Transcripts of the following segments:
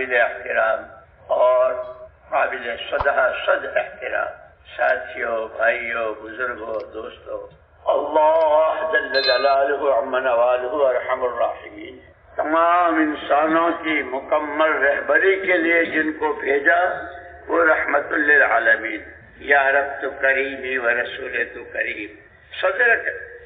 قابل احترام اور قابل صد احترام ساتھیوں، بھائیوں، بزرگوں، دوستوں، اللہ جل جلالہ عمن والہ ارحم الراحمین تمام انسانوں کی مکمل رہبری کے لیے جن کو بھیجا وہ رحمت للعالمین. یا رب تو کریمی و رسول تو کریم.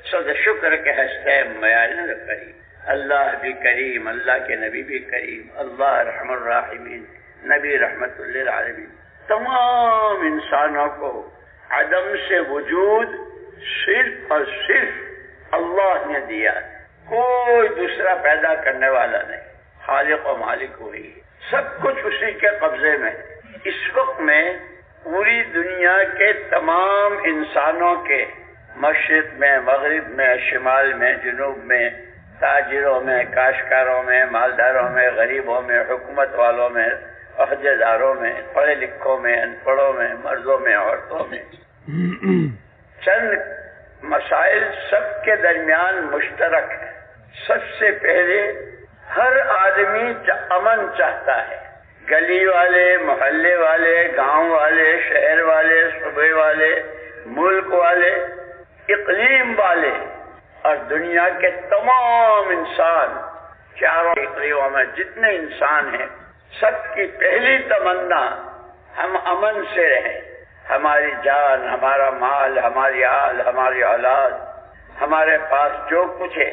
صد شکر کے ہستے میان کریم. اللہ بھی کریم، اللہ کے نبی بھی کریم، اللہ رحم الراحمین، نبی رحمت للعالمین. تمام انسانوں کو عدم سے وجود صرف اور صرف اللہ نے دیا، کوئی دوسرا پیدا کرنے والا نہیں. خالق و مالک وہی، سب کچھ اسی کے قبضے میں. اس وقت میں پوری دنیا کے تمام انسانوں کے مشرق میں، مغرب میں، شمال میں، جنوب میں، تاجروں میں، کاشتکاروں میں، مالداروں میں، غریبوں میں، حکومت والوں میں، عہدے داروں میں، پڑھے لکھوں میں، ان پڑھوں میں، مردوں میں، عورتوں میں، چند مسائل سب کے درمیان مشترک ہے. سب سے پہلے ہر آدمی امن چاہتا ہے. گلی والے، محلے والے، گاؤں والے، شہر والے، صوبے والے، ملک والے، اقلیم والے اور دنیا کے تمام انسان، چاروں اقلیموں میں جتنے انسان ہیں، سب کی پہلی تمنا ہم امن سے رہیں. ہماری جان، ہمارا مال، ہماری آل، ہماری اولاد، ہمارے پاس جو کچھ ہے،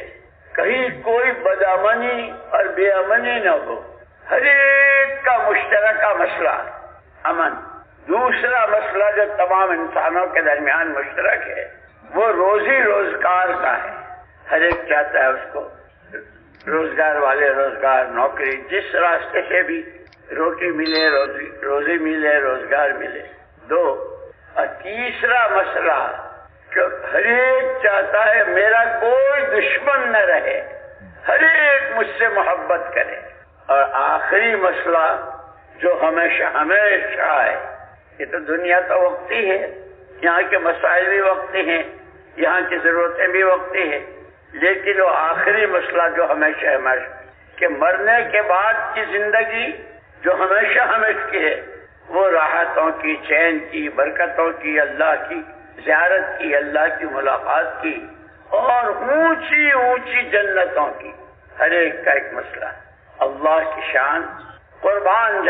کہیں کوئی بدامنی اور بے امنی نہ ہو. ہر ایک کا مشترکہ مسئلہ امن. دوسرا مسئلہ جو تمام انسانوں کے درمیان مشترک ہے وہ روزی روزگار کا ہے. ہر ایک چاہتا ہے اس کو روزگار والے روزگار، نوکری، جس راستے سے بھی روٹی ملے، روزی ملے، روزگار ملے. دو، اور تیسرا مسئلہ کہ ہر ایک چاہتا ہے میرا کوئی دشمن نہ رہے، ہر ایک مجھ سے محبت کرے. اور آخری مسئلہ جو ہمیشہ ہے، یہ تو دنیا تو وقتی ہے، یہاں کے مسائل بھی وقتی ہیں، یہاں کی ضرورتیں بھی وقتی ہیں، لیکن وہ آخری مسئلہ جو ہمیشہ کہ مرنے کے بعد کی زندگی جو ہمیشہ کی ہے، وہ راحتوں کی، چین کی، برکتوں کی، اللہ کی زیارت کی، اللہ کی ملاقات کی اور اونچی اونچی جنتوں کی. ہر ایک کا ایک مسئلہ. اللہ کی شان قربان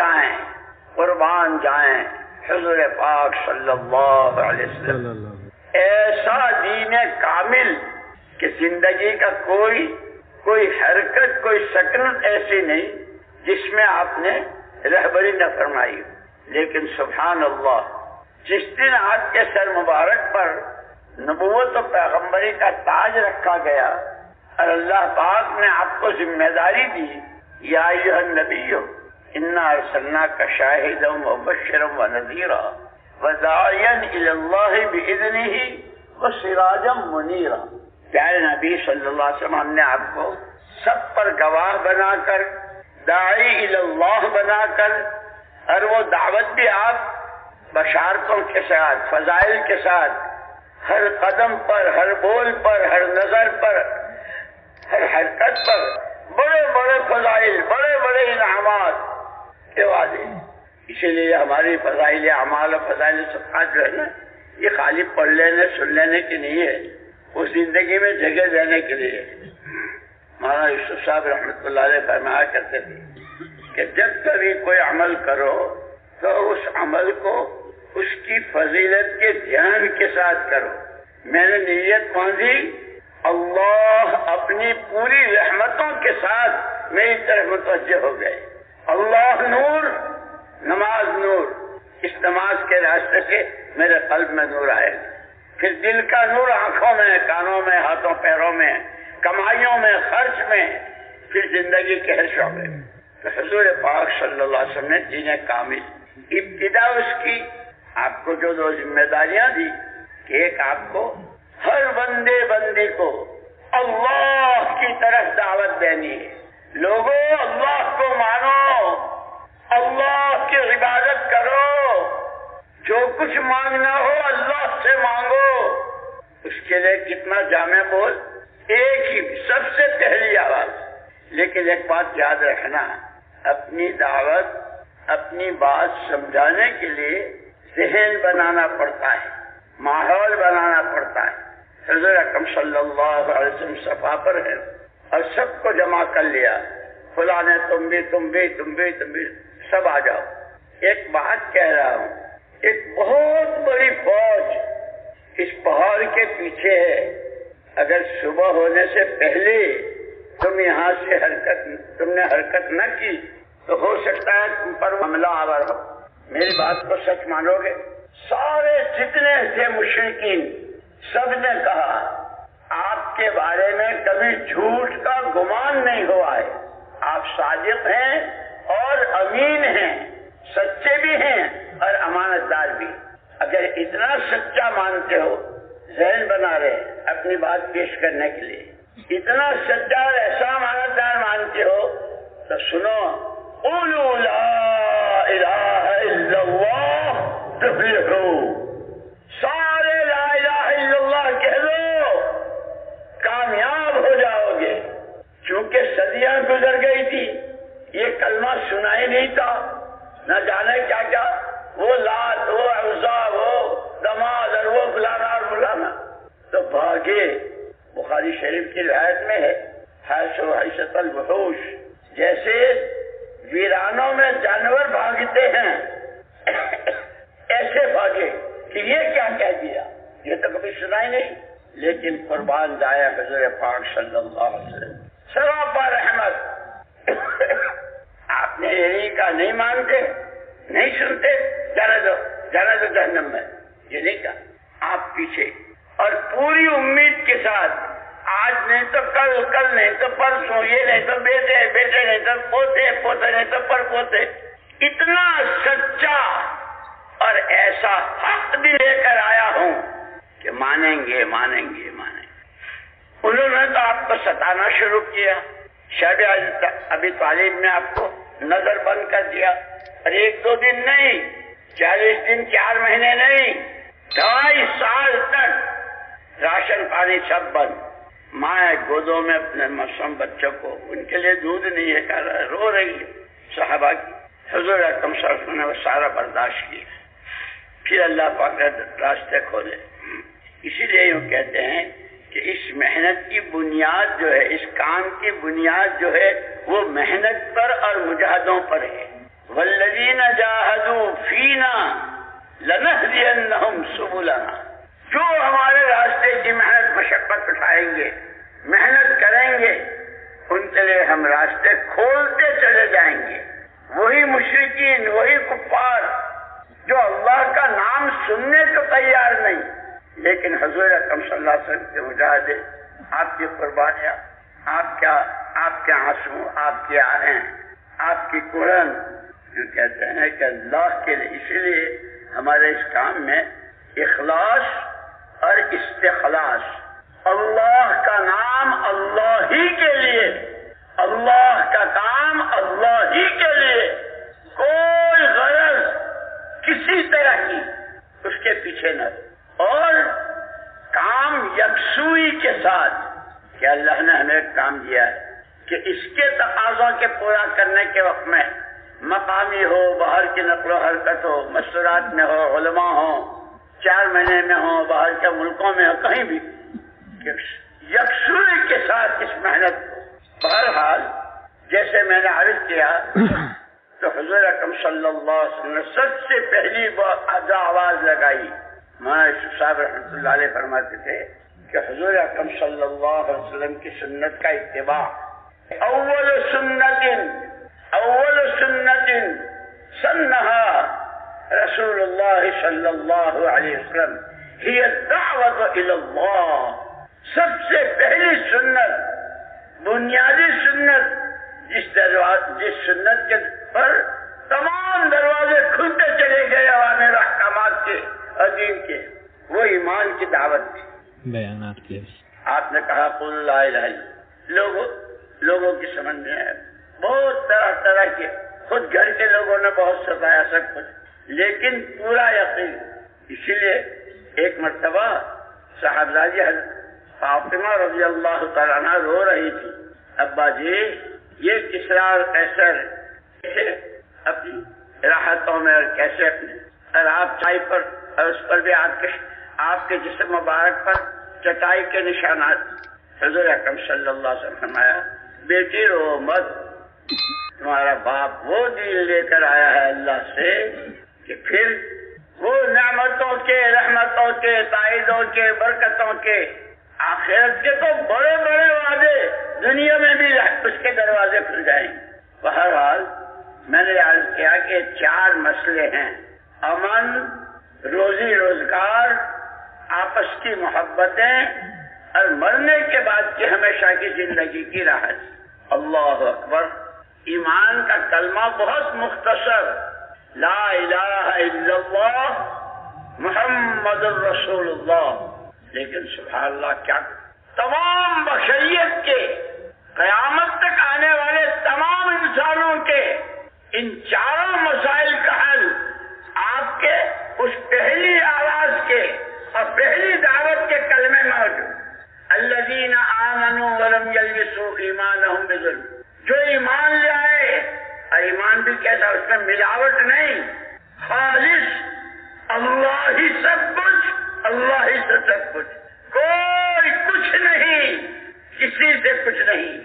جائیں حضور پاک صلی اللہ علیہ وسلم. ایسا دین کامل کہ زندگی کا کوئی حرکت، کوئی سکنت ایسی نہیں جس میں آپ نے رہبری نہ فرمائی. لیکن سبحان اللہ، جس دن آپ کے سر مبارک پر نبوت و پیغمبری کا تاج رکھا گیا اور اللہ پاک نے آپ کو ذمہ داری دی، یا ایھا النبی انا ارسلناک شاہدا ومبشرا ونذیرا وداعیا الی اللہ باذنہ وسراجا منیرا. پیارے نبی صلی اللہ علیہ وسلم، ہم نے آپ کو سب پر گواہ بنا کر، داعی الی اللہ بنا کر، اور وہ دعوت بھی آپ بشارتوں کے ساتھ، فضائل کے ساتھ، ہر قدم پر، ہر بول پر، ہر نظر پر، ہر حرکت پر بڑے بڑے فضائل، بڑے بڑے انعامات کے وعدے. اسی لیے ہماری فضائل اعمال اور فضائل صفات جو ہے نا، یہ خالی پڑھ لینے، سن لینے کی نہیں ہے، وہ زندگی میں جگہ دینے کے لیے. مولانا یوسف صاحب رحمۃ اللہ علیہ فرمایا کرتے تھے کہ جب کبھی کوئی عمل کرو تو اس عمل کو اس کی فضیلت کے دھیان کے ساتھ کرو. میں نے نیت باندھی، اللہ اپنی پوری رحمتوں کے ساتھ میری طرف متوجہ ہو گئے. اللہ نور، نماز نور، اس نماز کے راستے سے میرے قلب میں نور آئے گا. پھر دل کا نور آنکھوں میں، کانوں میں، ہاتھوں پیروں میں، کمائیوں میں، خرچ میں، پھر زندگی کے ہر شعبے میں. تو حضور پاک صلی اللہ علیہ وسلم نے دین کامل ابتدا اس کی آپ کو جو دو ذمہ داریاں دی کہ ایک آپ کو ہر بندی کو اللہ کی طرف دعوت دینی ہے. لوگوں اللہ کو مانو، اللہ کی عبادت کرو، جو کچھ مانگنا ہو اللہ سے مانگو. اس کے لیے کتنا جامع بول، ایک ہی سب سے پہلی آواز. لیکن ایک بات یاد رکھنا، اپنی دعوت اپنی بات سمجھانے کے لیے ذہن بنانا پڑتا ہے، ماحول بنانا پڑتا ہے۔ حضور اکرم صلی اللہ علیہ وسلم صفا پر ہے اور سب کو جمع کر لیا، فلاں نے تم بھی سب آ جاؤ۔ ایک بات کہہ رہا ہوں، ایک بہت بڑی فوج اس پہاڑ کے پیچھے ہے، اگر صبح ہونے سے پہلے تم یہاں سے تم نے حرکت نہ کی تو ہو سکتا ہے تم پر حملہ آور ہو۔ میری بات کو سچ مانو گے؟ سارے جتنے تھے مشرکین سب نے کہا آپ کے بارے میں کبھی جھوٹ کا گمان نہیں ہوا ہے، آپ صادق ہیں اور امین ہیں، سچے بھی ہیں اور امانت دار بھی۔ اگر اتنا سچا مانتے ہو، ذہن بنا رہے اپنی بات پیش کرنے کے لیے، اتنا سچا اور ایسا امانت دار مانتے ہو تو سنو، قولوا لا الہ الا اللہ تفلحوا، سارے لا الہ الا اللہ کہہ دو، کامیاب ہو جاؤ گے۔ چونکہ صدیاں گزر گئی تھی، یہ کلمہ سنا ہی نہیں تھا، نہ جانے کیا کیا، وہ لات، وہ عزا، وہ دماد اور وہ فلانا اور فلانا، تو بھاگے۔ بخاری شریف کی روایت میں ہے، حیث الوحوش، جیسے ویرانوں میں جانور بھاگتے ہیں ایسے بھاگے کہ یہ کیا کہہ دیا، یہ تو کبھی سنا ہی نہیں۔ لیکن قربان جائے حضور پاک صلی اللہ علیہ وسلم سراپا رحمت، آپ نے یہی کا نہیں مانتے، نہیں سنتے، جانے دو جہنم میں، یہ نہیں کہا۔ آپ پیچھے اور پوری امید کے ساتھ، آج نہیں تو کل نہیں تو پرسوں، یہ نہیں تو بیٹے نہیں تو پوتے نہیں تو پر پوتے، اتنا سچا اور ایسا حق بھی لے کر آیا ہوں کہ مانیں گے۔ انہوں نے تو آپ کو ستانا شروع کیا، شب ابی طالب نے آپ کو نظر بند کر دیا، اور 1-2 دن نہیں، 40 دن 4 مہینے نہیں، 2.5 سال تک راشن پانی سب بند۔ ماں گودوں میں اپنے معصوم بچوں کو، ان کے لیے دودھ نہیں ہے، رو رہی ہے صحابہ کی۔ حضور اکرم صلی اللہ علیہ وسلم نے وہ سارا برداشت کیا، پھر اللہ پاک نے راستے کھولے۔ اسی لیے یوں کہتے ہیں کہ اس محنت کی بنیاد جو ہے، اس کام کی بنیاد جو ہے، وہ محنت پر اور مجاہدوں پر ہے۔ والذین جاہدوا فینا لنہدینہم سبلنا، جو ہمارے راستے کی محنت مشقت اٹھائیں گے، محنت کریں گے، ان کے لیے ہم راستے کھولتے چلے جائیں گے۔ وہی مشرکین، وہی کفار جو اللہ کا نام سننے کو تیار نہیں، لیکن حضور اکرم صلی اللہ علیہ وسلم کے مجاہدے، آپ کی قربانیاں، آپ کے آنسو، آپ کی آہیں، آپ کی قرآن، جو کہتے ہیں کہ اللہ کے لیے۔ اسی لیے ہمارے اس کام میں اخلاص اور استخلاص، اللہ کا نام اللہ ہی کے لیے، اللہ کا کام اللہ ہی کے لیے، کوئی غرض کسی طرح کی اس کے پیچھے نہ، اور کام یکسوئی کے ساتھ کہ اللہ نے ہمیں ایک کام دیا ہے کہ اس کے تقاضوں کے پورا کرنے کے وقت میں مقامی ہو، باہر کی نقل و حرکت ہو، مستورات میں ہو، علماء ہو، 4 مہینے میں ہو، باہر کے ملکوں میں ہو، کہیں بھی یکسوئی کے ساتھ اس محنت کو۔ بہرحال جیسے میں نے عرض کیا تو حضور اکرم صلی اللہ علیہ وسلم نے سب سے پہلی آواز لگائی۔ مولانا یوسف صاحب رحمۃ اللہ علیہ فرماتے تھے کہ حضور اکرم صلی اللہ علیہ وسلم کی سنت کا اتباع، اول سنت سنہا رسول اللہ صلی اللہ علیہ وسلم ہی الدعوت الی اللہ، سب سے پہلی سنت، بنیادی سنت، جس سنت کے پر تمام دروازے کھلتے چلے گئے اوامر احکامات کے اور دین کے، وہ ایمان کی دعوت تھی، بیانات کے۔ آپ نے کہا قل لا الہ الا، لوگوں کی سمجھ میں ہے بہت طرح کے، خود گھر کے لوگوں نے بہت ستایا سب کچھ، لیکن پورا یقین۔ اسی لیے ایک مرتبہ صاحبزادی فاطمہ رضی اللہ تعالیٰ عنہ رو رہی تھی، ابا جی یہ کسریٰ اور قیصر کیسے اپنی راحتوں میں اور کیسے اپنے، اور آپ چٹائی پر، اور اس پر بھی آپ کے جسم مبارک پر چٹائی کے نشانات۔ حضور اکرم صلی اللہ علیہ وسلم فرمایا بیٹی رو مت، تمہارا باپ وہ دین لے کر آیا ہے اللہ سے کہ پھر وہ نعمتوں کے، رحمتوں کے، تائیدوں کے، برکتوں کے، آخرت کے تو بڑے بڑے وعدے، دنیا میں بھی اس کے دروازے کھل جائیں گے۔ بہرحال میں نے عرض کیا کہ 4 مسئلے ہیں: امن، روزی روزگار، آپس کی محبتیں، اور مرنے کے بعد کی ہمیشہ کی زندگی کی راحت۔ اللہ اکبر! ایمان کا کلمہ بہت مختصر، لا الہ الا اللہ محمد الرسول اللہ، لیکن سبحان اللہ کیا تمام بشریت کے، قیامت تک آنے والے تمام انسانوں کے ان 4 مسائل کا حل آپ کے اس پہلی آواز کے اور پہلی دعوت کے کلمے میں موجود۔ الذین آمنوا ولم یلبسوا ایمانہم بظلم، جو ایمان لے آئے، اور ایمان بھی کیسا، اس میں ملاوٹ نہیں، خالص اللہ ہی سب کچھ، اللہ ہی سے سب کچھ، کوئی کچھ نہیں، کسی سے کچھ نہیں،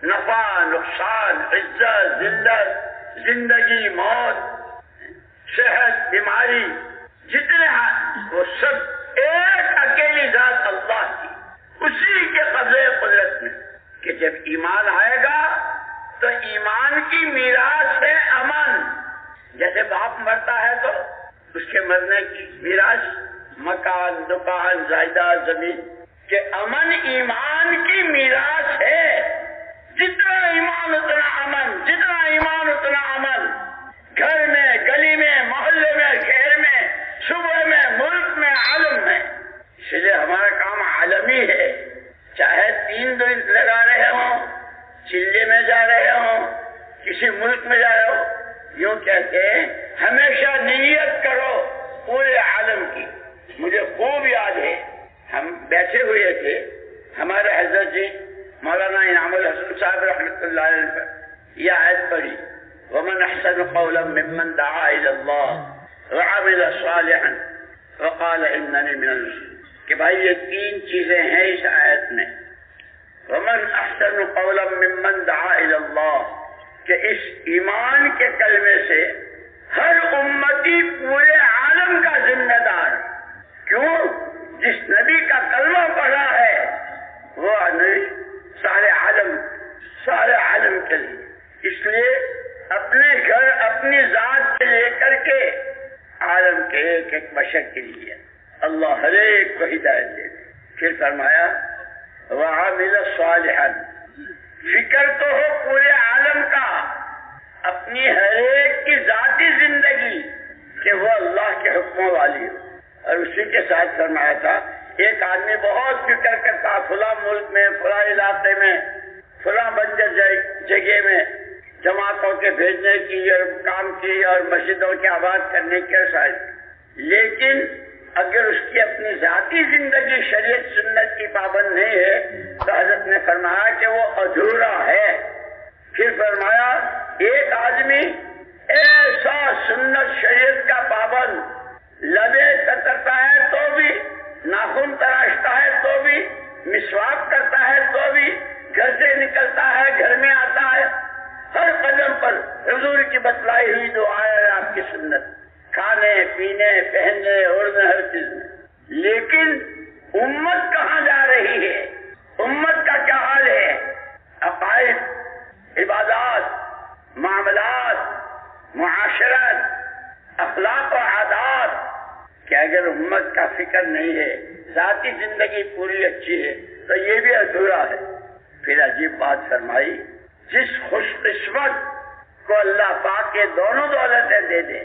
نفع نقصان، عزت ذلت، زندگی موت، صحت بیماری، جتنے وہ سب ایک اکیلی ذات اللہ کی، اسی کے قبضے قدرت میں، کہ جب ایمان آئے گا تو ایمان کی میراث ہے امن۔ جیسے باپ مرتا ہے تو اس کے مرنے کی میراث مکان، دکان، جائیداد، زمین، کہ امن ایمان کی میراث ہے۔ جتنا ایمان اتنا امن، جتنا ایمان اتنا امن، گھر میں، گلی میں، محلے میں، شہر میں، صوبے میں، ملک میں، عالم میں۔ اس لیے ہمارا کام عالمی ہے، چاہے 3 دن لگا رہے ہوں، چلے میں جا رہے ہوں، کسی ملک میں جا رہے ہو، یوں کہتے ہیں ہمیشہ نیت کرو پورے عالم کی۔ مجھے خوب یاد ہے، ہم بیٹھے ہوئے تھے، ہمارے حضرت جی مولانا انعام الحسن صاحب رحمۃ اللہ علیہ پر یہ آیت پڑھی، ومن احسن قولا ممن دعا الی اللہ وعمل صالحا وقال اننی من المسلمین، کہ بھائی یہ 3 چیزیں ہیں اس آیت میں، ومن احسن قولا ممن دعا الی اللہ، کہ اس ایمان کے کلمے سے ہر امتی پورے عالم کا ذمہ دار، کیوں؟ جس نبی کا کلمہ پڑھا ہے وہ نبی سارے عالم کے لیے، اس لیے اپنے گھر، اپنی ذات سے لے کر کے عالم کے ایک ایک بشر کے لیے اللہ ہر ایک کو ہدایت دے دے۔ پھر فرمایا وعمل صالحا، فکر تو ہو پورے عالم کا، اپنی ہر ایک کی ذاتی زندگی کہ وہ اللہ کے حکموں والی ہو۔ اور اسی کے ساتھ فرمایا تھا ایک آدمی بہت فکر کرتا، فلاں ملک میں، فلاں علاقے میں، فلاں بنجر جگہ میں جماعتوں کے بھیجنے کی اور کام کی اور مسجدوں کے آباد کرنے کے ساتھ، لیکن اگر اس کی اپنی ذاتی زندگی شریعت سنت کی پابند نہیں ہے تو حضرت نے فرمایا کہ وہ ادھورا ہے۔ پھر فرمایا ایک آدمی ایسا سنت شریعت کا پابند، لبے کترتا ہے تو بھی، ناخن تراشتا ہے تو بھی، مسواک کرتا ہے تو بھی، گھر سے نکلتا ہے، گھر میں آتا ہے، ہر قدم پر حضور کی بتلائی ہوئی دعائیں ہے، آپ کی سنت، کھانے پینے، پہننے، اوڑھنے، ہر چیز میں۔ لیکن امت کہاں جا رہی ہے؟ امت کا کیا حال ہے؟ عقائد، عبادات، معاملات، معاشرت، اخلاق و عادات، کہ اگر امت کا فکر نہیں ہے، ذاتی زندگی پوری اچھی ہے تو یہ بھی ادھورا ہے۔ پھر عجیب بات فرمائی، جس خوش قسمت کو اللہ پاک کے دونوں دولتیں دے دے،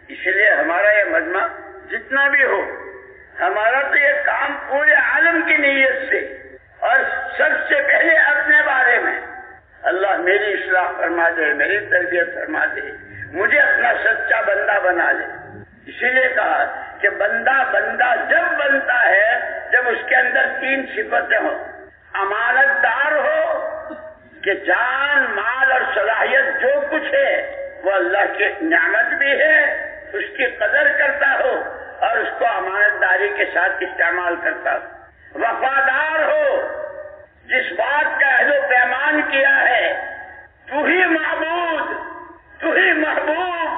اس لیے ہمارا یہ مجمع جتنا بھی ہو، ہمارا تو یہ کام پورے عالم کی نیت سے اور سب سے پہلے اپنے بارے میں، اللہ میری اصلاح فرما دے، میری تربیت فرما دے، مجھے اپنا سچا بندہ بنا لے۔ اسی لیے کہا کہ بندہ جب بنتا ہے جب اس کے اندر 3 صفتیں ہوں، امانت دار ہو کہ جان، مال اور صلاحیت جو کچھ ہے وہ اللہ کی نعمت بھی ہے، اس کی قدر کرتا ہو اور اس کو امانت داری کے ساتھ استعمال کرتا ہو، وفادار ہو، جس بات کا عہد و پیمان کیا ہے، تو ہی معبود، تو ہی محبوب،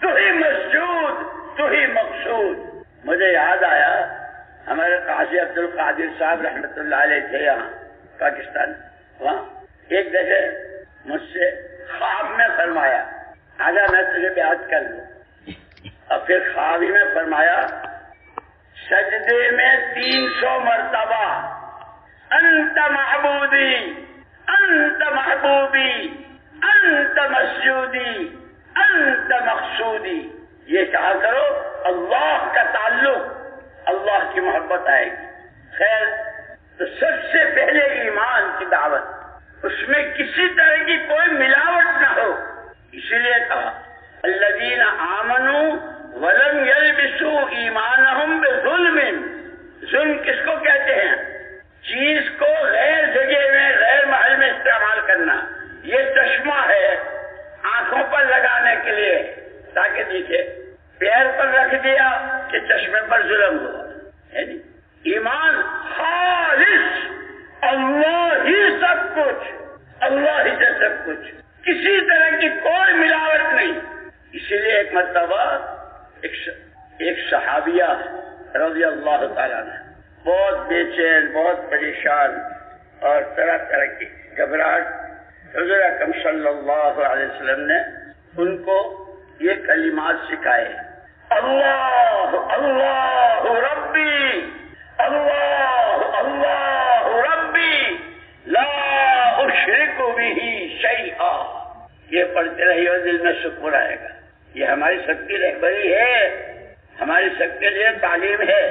تو ہی مسجود، تو ہی مقصود۔ مجھے یاد آیا ہمارے قاضی عبد القادر صاحب رحمۃ اللہ علیہ تھے یہاں پاکستان، وہاں ایک دفعہ مجھ سے خواب میں فرمایا آجا میں تجھے بیعت کر لوں، اور پھر خواب ہی میں فرمایا سجدے میں 300 مرتبہ انت معبودی، انت محبوبی، انت مسجودی، انت مقصودی، یہ کہا کرو، اللہ کا تعلق، اللہ کی محبت آئے گی۔ خیر، تو سب سے پہلے ایمان کی دعوت، اس میں کسی طرح کی کوئی ملاوٹ نہ ہو، اسی لیے کہا الذین آمنوا ولم یلبسوا ایمانہم بظلم۔ ظلم کس کو کہتے ہیں؟ چیز کو غیر جگہ میں، غیر محل میں استعمال کرنا۔ یہ چشمہ ہے آنکھوں پر لگانے کے لیے تاکہ دیکھے، پیر پر رکھ دیا کہ چشمے پر ظلم ہوا۔ ایمان خالص، اللہ ہی سب کچھ، اللہ ہی سے سب کچھ، کسی طرح کی کوئی ملاوٹ نہیں۔ اسی لیے ایک مرتبہ ایک صحابیہ رضی اللہ تعالیٰ عنہ بہت بے چین، بہت پریشان اور طرح طرح کی گھبراہٹ، حضور اکرم صلی اللہ علیہ وسلم نے ان کو یہ کلمات سکھائے، اللہ اللہ ربی، اللہ اللہ ربی، لا اشرک بہ شیئا۔ یہ پڑھتے رہی اور دل میں سکون آئے گا۔ یہ ہماری سب کی رہبری ہے، ہماری سب کے لیے تعلیم ہے۔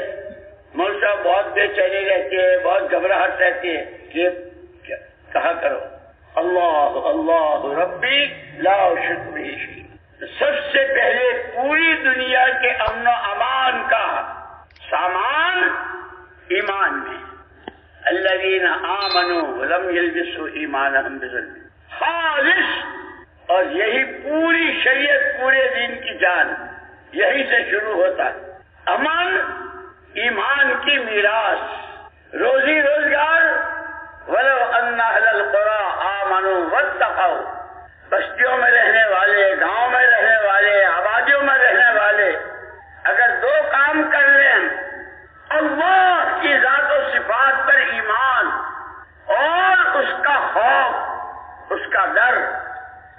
مول صاحب بہت بے چینی رہتی ہے، بہت گھبراہٹ رہتی ہے، یہ کہا کرو اللہ اللہ ربی لا اشرک بہ شیئا۔ سب سے پہلے پوری دنیا کے امن و امان کا سامان ایمان میں، الذین آمنوا ولم یلبسوا ایمانہم بظلم، خالص، اور یہی پوری شریعت، پورے دین کی جان یہی سے شروع ہوتا ہے۔ امن ایمان کی میراث، روزی روزگار، ولو ان اہل القری آمنوا واتقوا، بستیوں میں رہنے والے، گاؤں میں رہنے والے، آبادیوں میں رہنے والے اگر دو کام کر لیں، اللہ کی ذات و صفات پر ایمان اور اس کا خوف، اس کا ڈر،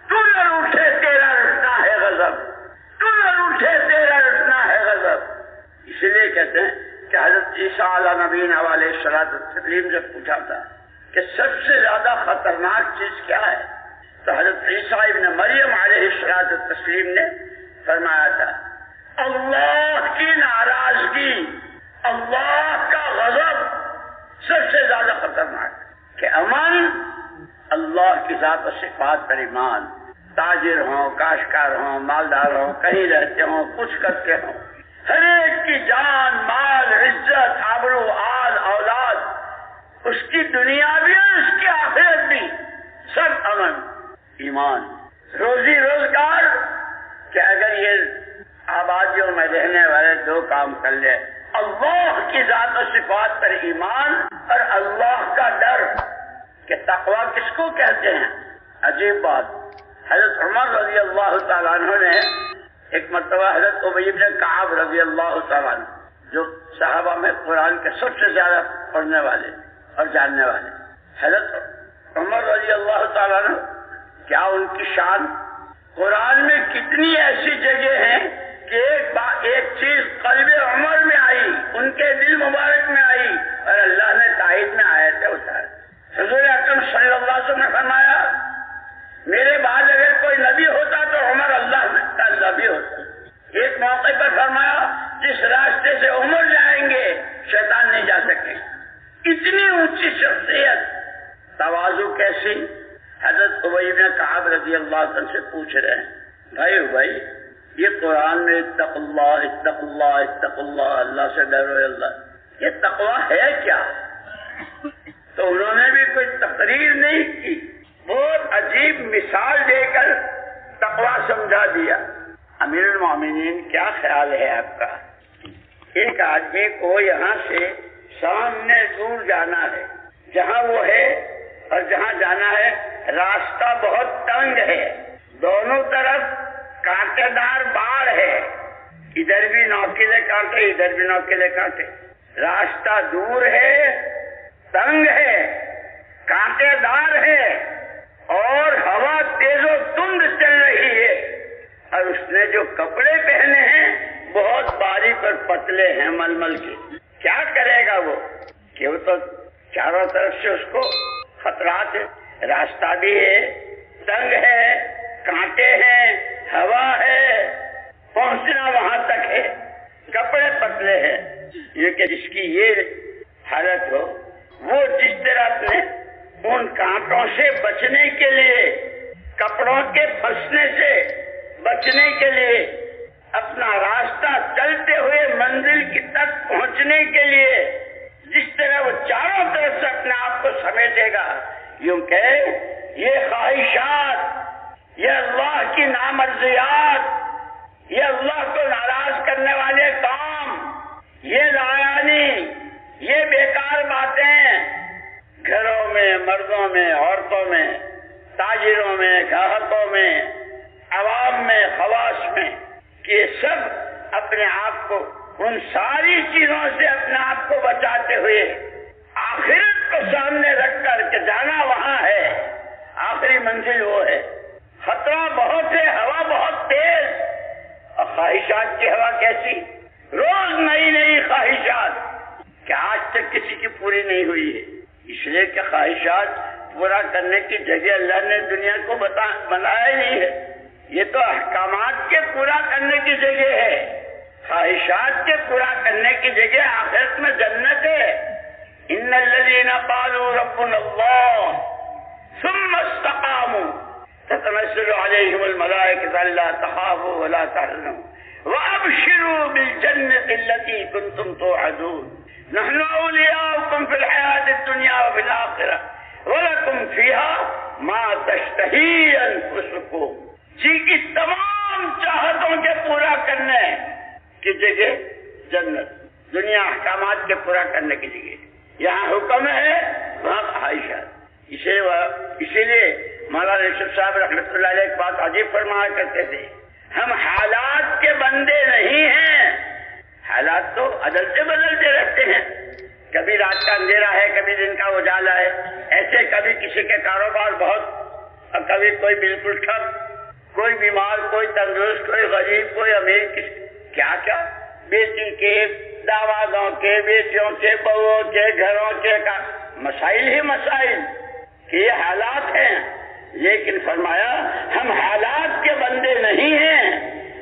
تو نہ روٹھے تیرا رٹنا ہے غضب، تو نہ روٹھے تیرا رٹنا ہے غضب۔ اس لیے کہتے ہیں کہ حضرت عیسیٰ علیہ نبینا علیہ الصلوۃ والتسلیم جب پوچھا تھا کہ سب سے زیادہ خطرناک چیز کیا ہے، تو حضرت عیسیٰ ابن مریم علیہ الصلوۃ والتسلیم نے فرمایا تھا اللہ کی ناراضگی، اللہ کا غضب سب سے زیادہ خطرناک، کہ امن اللہ کی ذات و صفات پر ایمان، تاجر ہوں، کاشتکار ہوں، مالدار ہوں، کہیں رہتے ہوں، کچھ کرتے ہوں، ہر ایک کی جان، مال، عزت، آبرو، آل، اولاد، اس کی دنیا بھی اور اس کی آخرت بھی، سب امن، ایمان، روزی روزگار، کہ اگر یہ آبادیوں میں رہنے والے دو کام کر لے، اللہ کی ذات و صفات پر ایمان اور اللہ کا ڈر، کہ تقویٰ کس کو کہتے ہیں۔ عجیب بات، حضرت عمر رضی اللہ تعالیٰ عنہ نے ایک مرتبہ حضرت ابی بن کعب رضی اللہ تعالیٰ عنہ، جو صحابہ میں قرآن کے سب سے زیادہ پڑھنے والے اور جاننے والے، حضرت عمر رضی اللہ تعالیٰ عنہ، کیا ان کی شان، قرآن میں کتنی ایسی جگہ ہیں کہ ایک چیز قلب عمر میں آئی، ان کے دل مبارک میں آئی، اور اللہ نے تائید میں آیتیں اتاری۔ حضور اکرم صلی اللہ علیہ وسلم نے فرمایا میرے بعد اگر کوئی نبی ہوتا تو عمر اللہ کا نبی ہوتا۔ ایک موقع پر فرمایا جس راستے سے عمر جائیں گے شیطان نہیں جا سکے۔ اتنی اونچی شخصیت، تواضع کیسی۔ حضرت ابی بن کعب رضی اللہ عنہ سے پوچھ رہے ہیں بھائی یہ قرآن میں اتق اللہ اتق اللہ اتق اللہ، اللہ سے ڈرو اللہ، یہ تقویٰ ہے کیا؟ تو انہوں نے بھی کوئی تقریر نہیں کی، بہت عجیب مثال دے کر تقویٰ سمجھا دیا۔ امیر المومنین کیا خیال ہے آپ کا؟ ایک آدمی کو یہاں سے سامنے دور جانا ہے، جہاں وہ ہے اور جہاں جانا ہے راستہ بہت تنگ ہے، دونوں طرف کانٹے دار باڑ ہے، ادھر بھی نوکیلے کانٹے ادھر بھی نوکیلے کانٹے، راستہ دور ہے، تنگ ہے، کانٹے دار ہے اور ہوا تیز و تند چل رہی ہے، اور اس نے جو کپڑے پہنے ہیں بہت باریک اور پتلے ہیں ململ کے۔ کیا کرے گا وہ کہ وہ تو چاروں طرف سے اس کو خطرات ہے، راستہ بھی ہے، تنگ ہے، کانٹے ہیں، ہوا ہے، پہنچنا وہاں تک ہے، کپڑے پتلے ہیں۔ یہ کہ جس کی یہ حالت ہو، وہ جس طرح اپنے ان کانٹوں سے بچنے کے لیے، کپڑوں کے پھنسنے سے بچنے کے لیے، اپنا راستہ چلتے ہوئے منزل کی تک پہنچنے کے لیے جس طرح وہ چاروں طرف سے اپنے آپ کو سمیٹے گا، یوں کہ یہ خواہشات، یہ اللہ کی نامرضیات، یہ اللہ کو ناراض کرنے والے کام، یہ لایانی، یہ بیکار باتیں گھروں میں، مردوں میں، عورتوں میں، تاجروں میں، گاہکوں میں، عوام میں، خواص میں، کہ سب اپنے آپ کو ان ساری چیزوں سے اپنے آپ کو بچاتے ہوئے آخرت کو سامنے رکھ کر کے جانا وہاں ہے، آخری منزل وہ ہے۔ خطرہ بہت ہے، ہوا بہت تیز، اور خواہشات کی ہوا کیسی، روز نئی نئی خواہشات کہ آج تک کسی کی پوری نہیں ہوئی ہے، اس لیے کہ خواہشات پورا کرنے کی جگہ اللہ نے دنیا کو بنایا ہی نہیں ہے، یہ تو احکامات کے پورا کرنے کی جگہ ہے، خواہشات کے پورا کرنے کی جگہ آخرت میں جنت ہے۔ ان الذین قالوا ربنا اللہ ثم استقاموا تتنزل علیہم الملائکۃ الا تخافوا ولا تحزنوا وابشروا بالجنۃ التي كنتم توعدون نحن اولیاؤکم فی الحیاۃ الدنیا وفی الآخرہ ولکم فیہا ما تشتہی انفسکم، جی کی تمام چاہتوں کے پورا کرنے کی جگہ جنت، دنیا احکامات کے پورا کرنے کی جگہ، یہاں حکم ہے وہاں خواہشات۔ اسی لیے مولانا یوسف صاحب رحمۃ اللہ علیہ ایک بات عجیب فرمایا کرتے تھے، ہم حالات کے بندے نہیں ہیں، حالات تو عدلتے بدلتے رہتے ہیں، کبھی رات کا اندھیرا ہے، کبھی دن کا اجالا ہے، ایسے کبھی کسی کے کاروبار بہت اور کبھی کوئی بالکل ٹھپ، کوئی بیمار، کوئی تندرست، کوئی غریب، کوئی امیر، کیا کیا بیٹی کے، دامادوں کے، بیٹیوں کے، بہوؤں کے، گھروں کے مسائل ہی مسائل کہ یہ حالات ہیں، لیکن فرمایا ہم حالات کے بندے نہیں ہیں،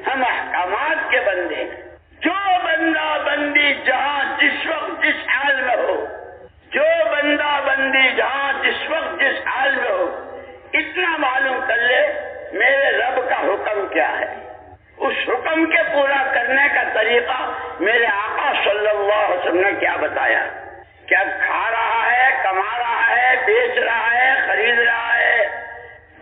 ہم احکامات کے بندے ہیں۔ جو بندہ بندی جہاں جس وقت جس حال میں ہو، جو بندہ بندی جہاں جس وقت جس حال میں ہو، اتنا معلوم کر لے میرے رب کا حکم کیا ہے، اس حکم کے پورا کرنے کا طریقہ میرے آقا صلی اللہ علیہ وسلم نے کیا بتایا، کیا کھا رہا ہے، کما رہا ہے، بیچ رہا ہے، خرید رہا ہے،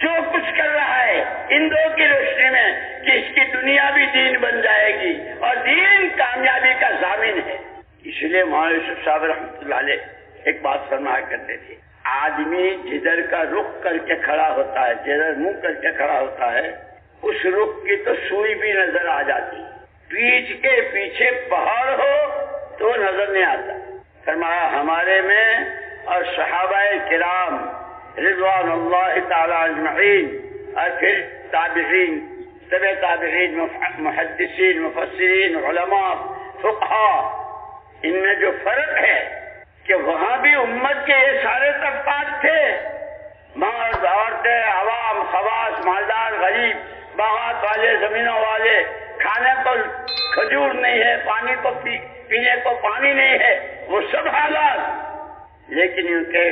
جو کچھ کر رہا ہے ان دو کی روشنی میں کہ اس کی دنیا بھی دین بن جائے گی اور دین کامیابی کا ضامن ہے۔ اس لیے مولانا یوسف صاحب رحمۃ اللہ علیہ ایک بات فرمایا کرتے تھے، آدمی جدھر کا رخ کر کے کھڑا ہوتا ہے، جدھر منہ کر کے کھڑا ہوتا ہے، اس رخ کی تو سوئی بھی نظر آ جاتی، پیچھ کے پیچھے پہاڑ ہو تو نظر نہیں آتا۔ فرمایا ہمارے میں اور صحابہ کرام رضوان اللہ تعالی اجمعین اور پھر تابعین، تبع تابعین، محدثین، مفسرین، علماء، فقہاء، ان میں جو فرق ہے کہ وہاں بھی امت کے یہ سارے طبقات تھے، مرد، عورتیں، عوام، خواص، مالدار، غریب، باغات والے، زمینوں والے، کھانے کو کھجور نہیں ہے، پانی کو پینے کو پانی نہیں ہے، وہ سب حالات، لیکن ان کے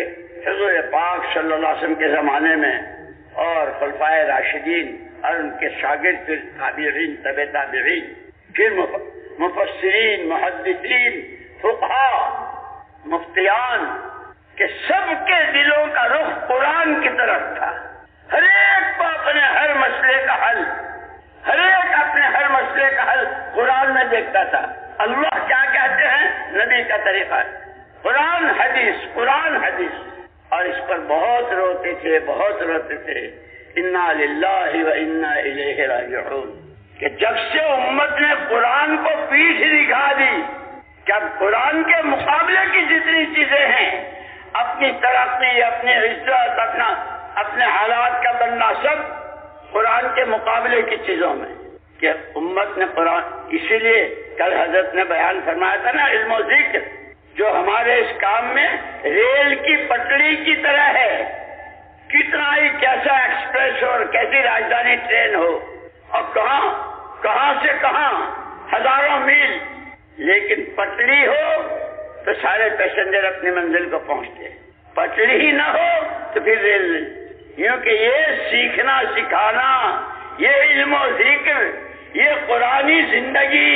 حضور پاک صلی اللہ علیہ وسلم کے زمانے میں اور خلفائے راشدین اور ان کے شاگرد پھر تابعین، تبع تابعین، پھر مفسرین، محدثین، فقہاء، مفتیان کے سب کے دلوں کا رخ قرآن کی طرف تھا، ہر ایک کو اپنے ہر مسئلے کا حل، ہر ایک اپنے ہر مسئلے کا حل قرآن میں دیکھتا تھا۔ اللہ کیا کہتے ہیں، نبی کا طریقہ ہے، قرآن حدیث، قرآن حدیث، اور اس پر بہت روتے تھے، بہت روتے تھے، انا للہ و انا الیہ راجعون، کہ جب سے امت نے قرآن کو پیٹھ دکھا دی کہ اب قرآن کے مقابلے کی جتنی چیزیں ہیں، اپنی ترقی، اپنی عزت، اپنے حالات کا بننا، سب قرآن کے مقابلے کی چیزوں میں، کہ امت نے قرآن، اسی لیے کل حضرت نے بیان فرمایا تھا نا، علم و ذکر جو ہمارے اس کام میں ریل کی پٹڑی کی طرح ہے، کتنا ہی کیسا ایکسپریس ہو اور کیسی راجدھانی ٹرین ہو، اور کہاں سے کہاں ہزاروں میل، لیکن پٹڑی ہو تو سارے پیسنجر اپنی منزل کو پہنچتے، پٹڑی ہی نہ ہو تو پھر ریل نہیں۔ کیونکہ یہ سیکھنا سکھانا، یہ علم و ذکر، یہ قرآنی زندگی،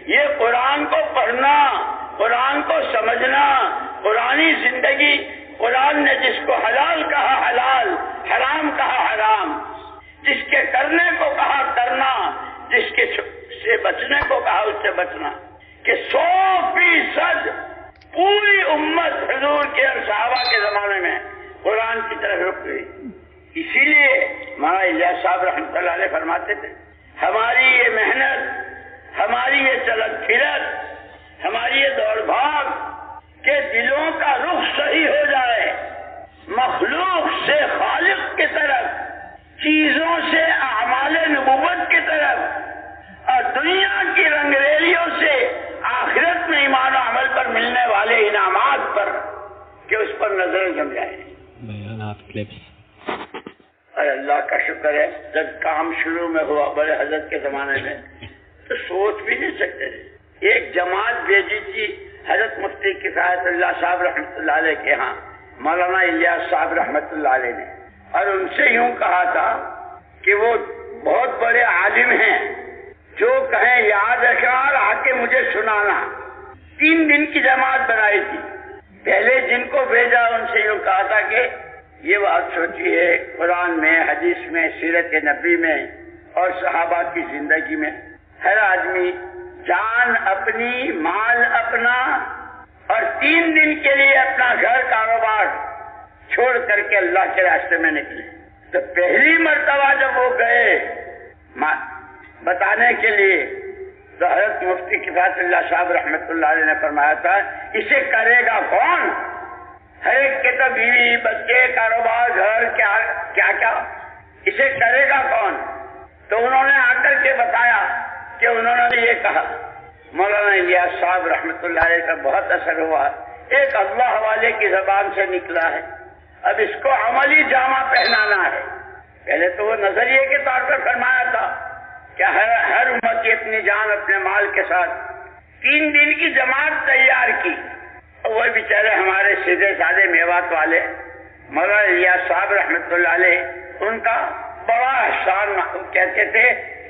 یہ قرآن کو پڑھنا، قرآن کو سمجھنا، قرآنی زندگی، قرآن نے جس کو حلال کہا حلال، حرام کہا حرام، جس کے کرنے کو کہا کرنا، جس کے سے بچنے کو کہا اس سے بچنا، کہ 100% پوری امت حضور کے اور صحابہ کے زمانے میں قرآن کی طرف رک گئی۔ اسی لیے مولانا الیاس صاحب رحمۃ اللہ علیہ فرماتے تھے، ہماری یہ محنت، ہماری یہ چلت پھرت، ہماری یہ دوڑ بھاگ، کہ دلوں کا رخ صحیح ہو جائے، مخلوق سے خالق کی طرف، چیزوں سے اعمال نبوت کی طرف، اور دنیا کی رنگریلیوں سے آخرت میں ایمان و عمل پر ملنے والے انعامات پر، کہ اس پر نظر جم جائے۔ اور اللہ کا شکر ہے، جب کام شروع میں ہوا بڑے حضرت کے زمانے میں تو سوچ بھی نہیں سکتے تھے۔ ایک جماعت بھیجی تھی حضرت مفتی کفایت اللہ صاحب رحمۃ اللہ علیہ کے ہاں مولانا الیاس صاحب رحمۃ اللہ علیہ نے، اور ان سے یوں کہا تھا کہ وہ بہت بڑے عالم ہیں، جو کہیں یاد رکھنا اور آ کے مجھے سنانا۔ 3 دن کی جماعت بنائی تھی۔ پہلے جن کو بھیجا ان سے یوں کہا تھا کہ یہ بات سوچی ہے، قرآن میں، حدیث میں، سیرت نبی میں اور صحابہ کی زندگی میں ہر آدمی جان اپنی، مال اپنا، اور 3 دن کے لیے اپنا گھر کاروبار چھوڑ کر کے اللہ کے راستے میں نکلے۔ تو پہلی مرتبہ جب وہ گئے بتانے کے لیے، تو حضرت مفتی کفایت اللہ صاحب رحمۃ اللہ علیہ نے فرمایا تھا، اسے کرے گا کون؟ ہر ایک کے تو بیوی، بچے، کاروبار، گھر، کیا کیا، اسے کرے گا کون؟ تو انہوں نے آ کر کے بتایا کہ انہوں نے یہ کہا، مولانا الیاس صاحب رحمۃ اللہ علیہ کا بہت اثر ہوا، ایک اللہ والے کی زبان سے نکلا ہے، اب اس کو عملی جامہ پہنانا ہے۔ پہلے تو وہ نظریے کے طور پر فرمایا تھا کہ ہر امت کی اپنی جان اپنے مال کے ساتھ 3 دن کی جماعت تیار کی، اور وہ بیچارے ہمارے سیدھے سادے میوات والے مولانا الیاس صاحب رحمۃ اللہ علیہ، ان کا بڑا احسان، کہتے تھے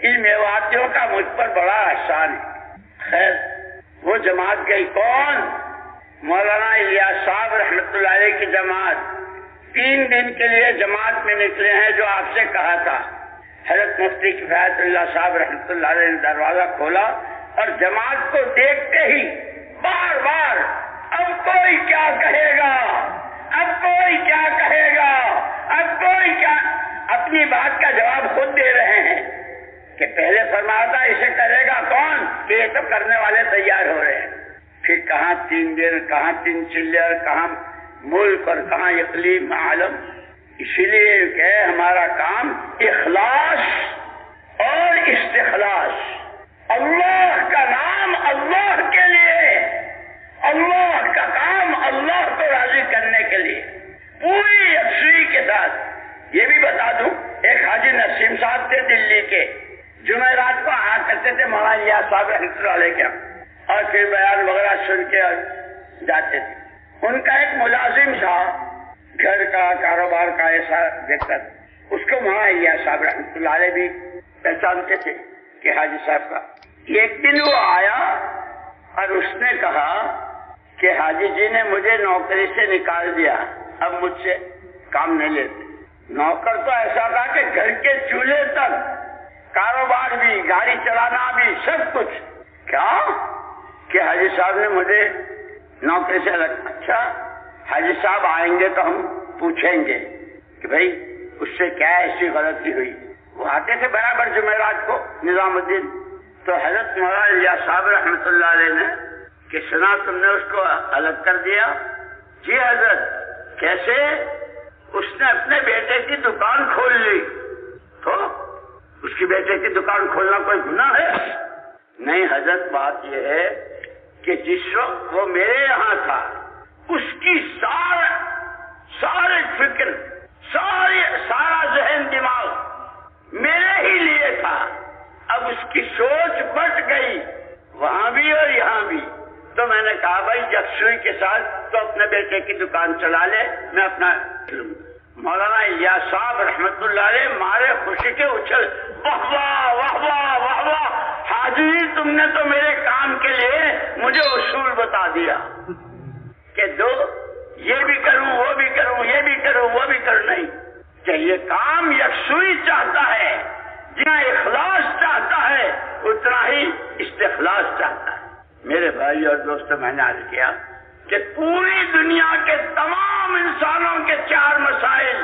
ان میواتیوں کا مجھ پر بڑا احسان ہے۔ خیر وہ جماعت گئی، کون؟ مولانا الیاس صاحب رحمۃ اللہ علیہ کی جماعت 3 دن کے لیے جماعت میں نکلے ہیں، جو آپ سے کہا تھا۔ حضرت مفتی کفایت اللہ صاحب رحمۃ اللہ علیہ نے دروازہ کھولا، اور جماعت کو دیکھتے ہی بار بار اب کوئی کیا کہے گا، اب کوئی کیا کہے گا، اب کوئی کیا، اپنی بات کا جواب خود دے رہے ہیں کہ پہلے فرمایا تھا اسے کرے گا کون، کہ یہ تو کرنے والے تیار ہو رہے ہیں۔ پھر کہاں 3 دن، کہاں 3 چلر، کہاں ملک اور کہاں اقلیم عالم۔ اسی لیے کہ ہمارا کام اخلاص اور استخلاص، اللہ کا نام اللہ کے لیے، اللہ کا کام اللہ کو راضی کرنے کے لیے پوری یکسوئی کے ساتھ۔ یہ بھی بتا دوں، ایک حاجی نسیم صاحب تھے دلی کے، جمعرات کو آیا کرتے تھے مولانا الیاس صاحب رحمۃ اللہ علیہ کے، اور پھر بیان وغیرہ سن کے جاتے تھے۔ ان کا ایک ملازم تھا، گھر کا کاروبار کا ایسا دیکھتا، اس کو مولانا الیاس صاحب رحمۃ اللہ علیہ بھی پہچانتے تھے کہ حاجی صاحب کا۔ ایک دن وہ آیا اور اس نے کہا کہ حاجی جی نے مجھے نوکری سے نکال دیا، اب مجھ سے کام نہیں لیتے۔ نوکر تو ایسا تھا کہ گھر کے چولہے تک، کاروبار بھی، گاڑی چلانا بھی، سب کچھ. کیا کہ حاجی صاحب نے مجھے نوکری سے اچھا حاجی صاحب آئیں گے تو ہم پوچھیں گے کہ بھائی اس سے کیا ایسی غلطی ہوئی. وہ آتے تھے برابر جمعرات کو نظام الدین. تو حضرت مولانا الیاس صاحب رحمۃ اللہ علیہ نے کہ سنا تم نے اس کو الگ کر دیا. جی حضرت. کیسے؟ اس نے اپنے بیٹے کی دکان کھول لی. تو اس کی بیٹے کی دکان کھولنا کوئی گناہ ہے؟ نہیں حضرت، بات یہ ہے کہ جس وقت وہ میرے یہاں تھا اس کی سارے فکر، سارا ذہن دماغ میرے ہی لیے تھا. اب اس کی سوچ بٹ گئی وہاں بھی اور یہاں بھی. تو میں نے کہا بھائی یکسوئی کے ساتھ تو اپنے بیٹے کی دکان چلا لے، میں اپنا. مولانا الیاس صاحب رحمت اللہ علیہ مارے خوشی کے اچھل، واہ واہ واہ واہ واہ واہ، حاجی تم نے تو میرے کام کے لیے مجھے اصول بتا دیا کہ دو یہ بھی کروں وہ بھی کروں، یہ بھی کروں وہ بھی کروں. نہیں کہ یہ کام یکسوئی چاہتا ہے، جتنا اخلاص چاہتا ہے اتنا ہی استخلاص چاہتا ہے. میرے بھائی اور دوستوں، میں نے عرض کیا کہ پوری دنیا کے تمام انسانوں کے 4 مسائل.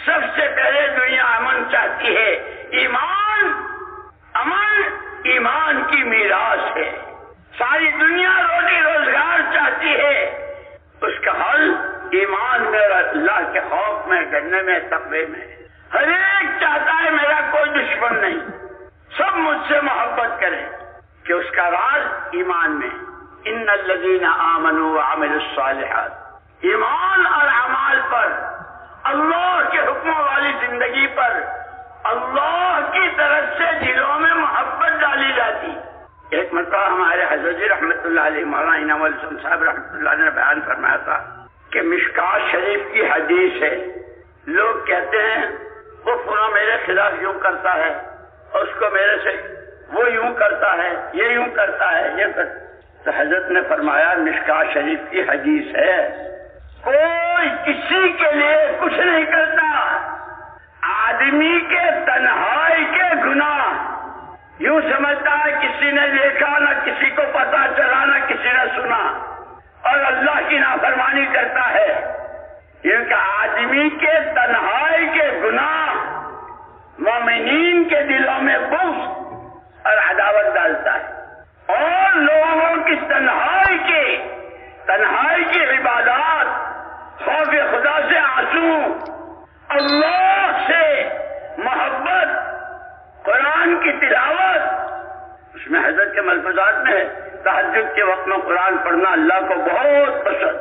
سب سے پہلے دنیا امن چاہتی ہے. امن ایمان کی میراث ہے. ساری دنیا روٹی روزگار چاہتی ہے، اس کا حل ایمان میں، اللہ کے خوف میں، گرنے میں، تقوی میں. ہر ایک چاہتا ہے میرا کوئی دشمن نہیں، سب مجھ سے محبت کریں. کہ اس کا راز ایمان میں. ان الذین آمنوا وعملوا الصالحات. ایمان اور اعمال پر، اللہ کے حکموں والی زندگی پر اللہ کی طرف سے دلوں میں محبت ڈالی جاتی. ایک مرتبہ ہمارے حضرت جی رحمۃ اللہ علیہ مولانا انعام الحسن صاحب رحمۃ اللہ علیہ نے بیان فرمایا تھا کہ مشکات شریف کی حدیث ہے. لوگ کہتے ہیں وہ فلاں میرے خلاف یوں کرتا ہے، اور اس کو میرے سے وہ یوں کرتا ہے، یہ یوں کرتا ہے، یہ کرتا. تو حضرت نے فرمایا مشکات شریف کی حدیث ہے، کوئی کسی کے لیے کچھ نہیں کرتا. آدمی کے تنہائی کے گناہ یوں سمجھتا ہے کسی نے دیکھا، نہ کسی کو پتا چلا، نہ کسی نے سنا، اور اللہ کی نافرمانی کرتا ہے. کیونکہ آدمی کے تنہائی کے گناہ مومنین کے دلوں میں بغض اور عداوت ڈالتا ہے، اور لوگوں کی تنہائی کی عبادات، خوف خدا سے آنسو، اللہ سے محبت، قرآن کی تلاوت. اس میں حضرت کے ملفوظات میں ہے تہجد کے وقت میں قرآن پڑھنا اللہ کو بہت پسند.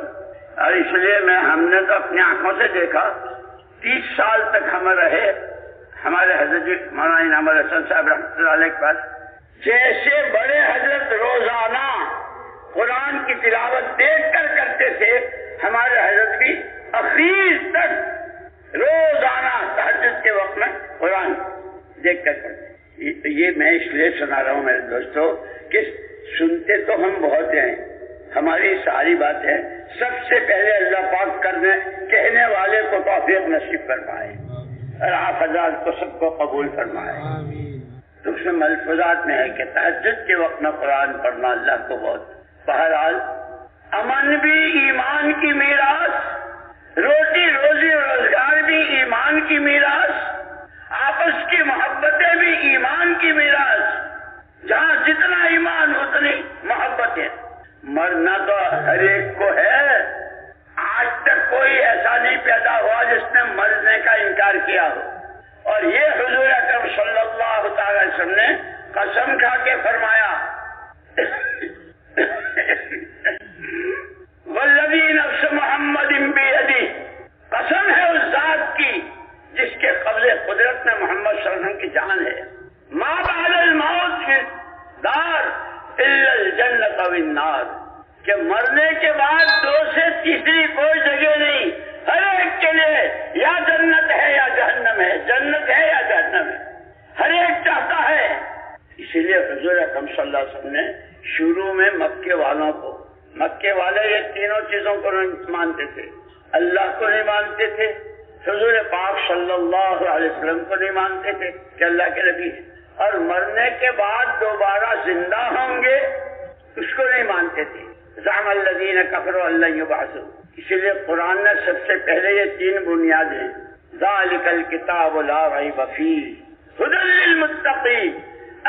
اور اس لیے ہم نے تو اپنی آنکھوں سے دیکھا، 30 سال تک ہم رہے ہمارے حضرت جی مولانا انعام الحسن صاحب رحمۃ اللہ علیہ کے پاس. جیسے بڑے حضرت روزانہ قرآن کی تلاوت دیکھ کر کرتے تھے، ہمارے حضرت بھی اخیر تک روزانہ تہجد کے وقت میں قرآن دیکھ کر کرتے. یہ میں اس لیے سنا رہا ہوں میرے دوستو کہ سنتے تو ہم بہت ہیں، ہماری ساری باتیں سب سے پہلے اللہ پاک کہنے والے کو توفیق نصیب فرمائے، اور آپ حضرات کو سب کو قبول فرمائے. تو اس میں ملفوظات میں ہے کہ تہجد کے وقت میں قرآن پڑھنا اللہ کو بہت. بہرحال امن بھی ایمان کی میراث، روٹی روزی روزگار بھی ایمان کی میراث، آپس کی محبتیں بھی ایمان کی میراث. جہاں جتنا ایمان اتنی محبت ہے. مرنا تو ہر ایک کو ہے، آج تک کوئی ایسا نہیں پیدا ہوا جس نے مرنے کا انکار کیا ہو. اور یہ حضور اکرم صلی اللہ تعالی وسلم نے قسم کھا کے فرمایا والذی نفس محمد بیدہ، قسم ہے اس ذات کی جس کے قبضے قدرت میں محمد صلی اللہ علیہ وسلم کی جان ہے. ما بعد الموت دار الا الجنۃ والنار، کہ مرنے کے بعد 2 سے تیسری کوئی جگہ نہیں، ہر ایک کے لیے یا جنت ہے یا جہنم ہے، جنت ہے یا جہنم ہے، ہر ایک چاہتا ہے. اسی لیے حضور اکرم صلی اللہ علیہ وسلم نے شروع میں مکے والوں کو، مکے والے یہ تینوں چیزوں کو نہیں مانتے تھے، اللہ کو نہیں مانتے تھے، حضور پاک صلی اللہ علیہ وسلم کو نہیں مانتے تھے کہ اللہ کے نبی ہیں، اور مرنے کے بعد دوبارہ زندہ ہوں گے اس کو نہیں مانتے تھے. زعم الذین کفروا ان لن یبعثوا. اسی لیے قرآن نے سب سے پہلے یہ 3 بنیادیں، ذالک الکتاب لا ریب فیہ ھدی للمتقین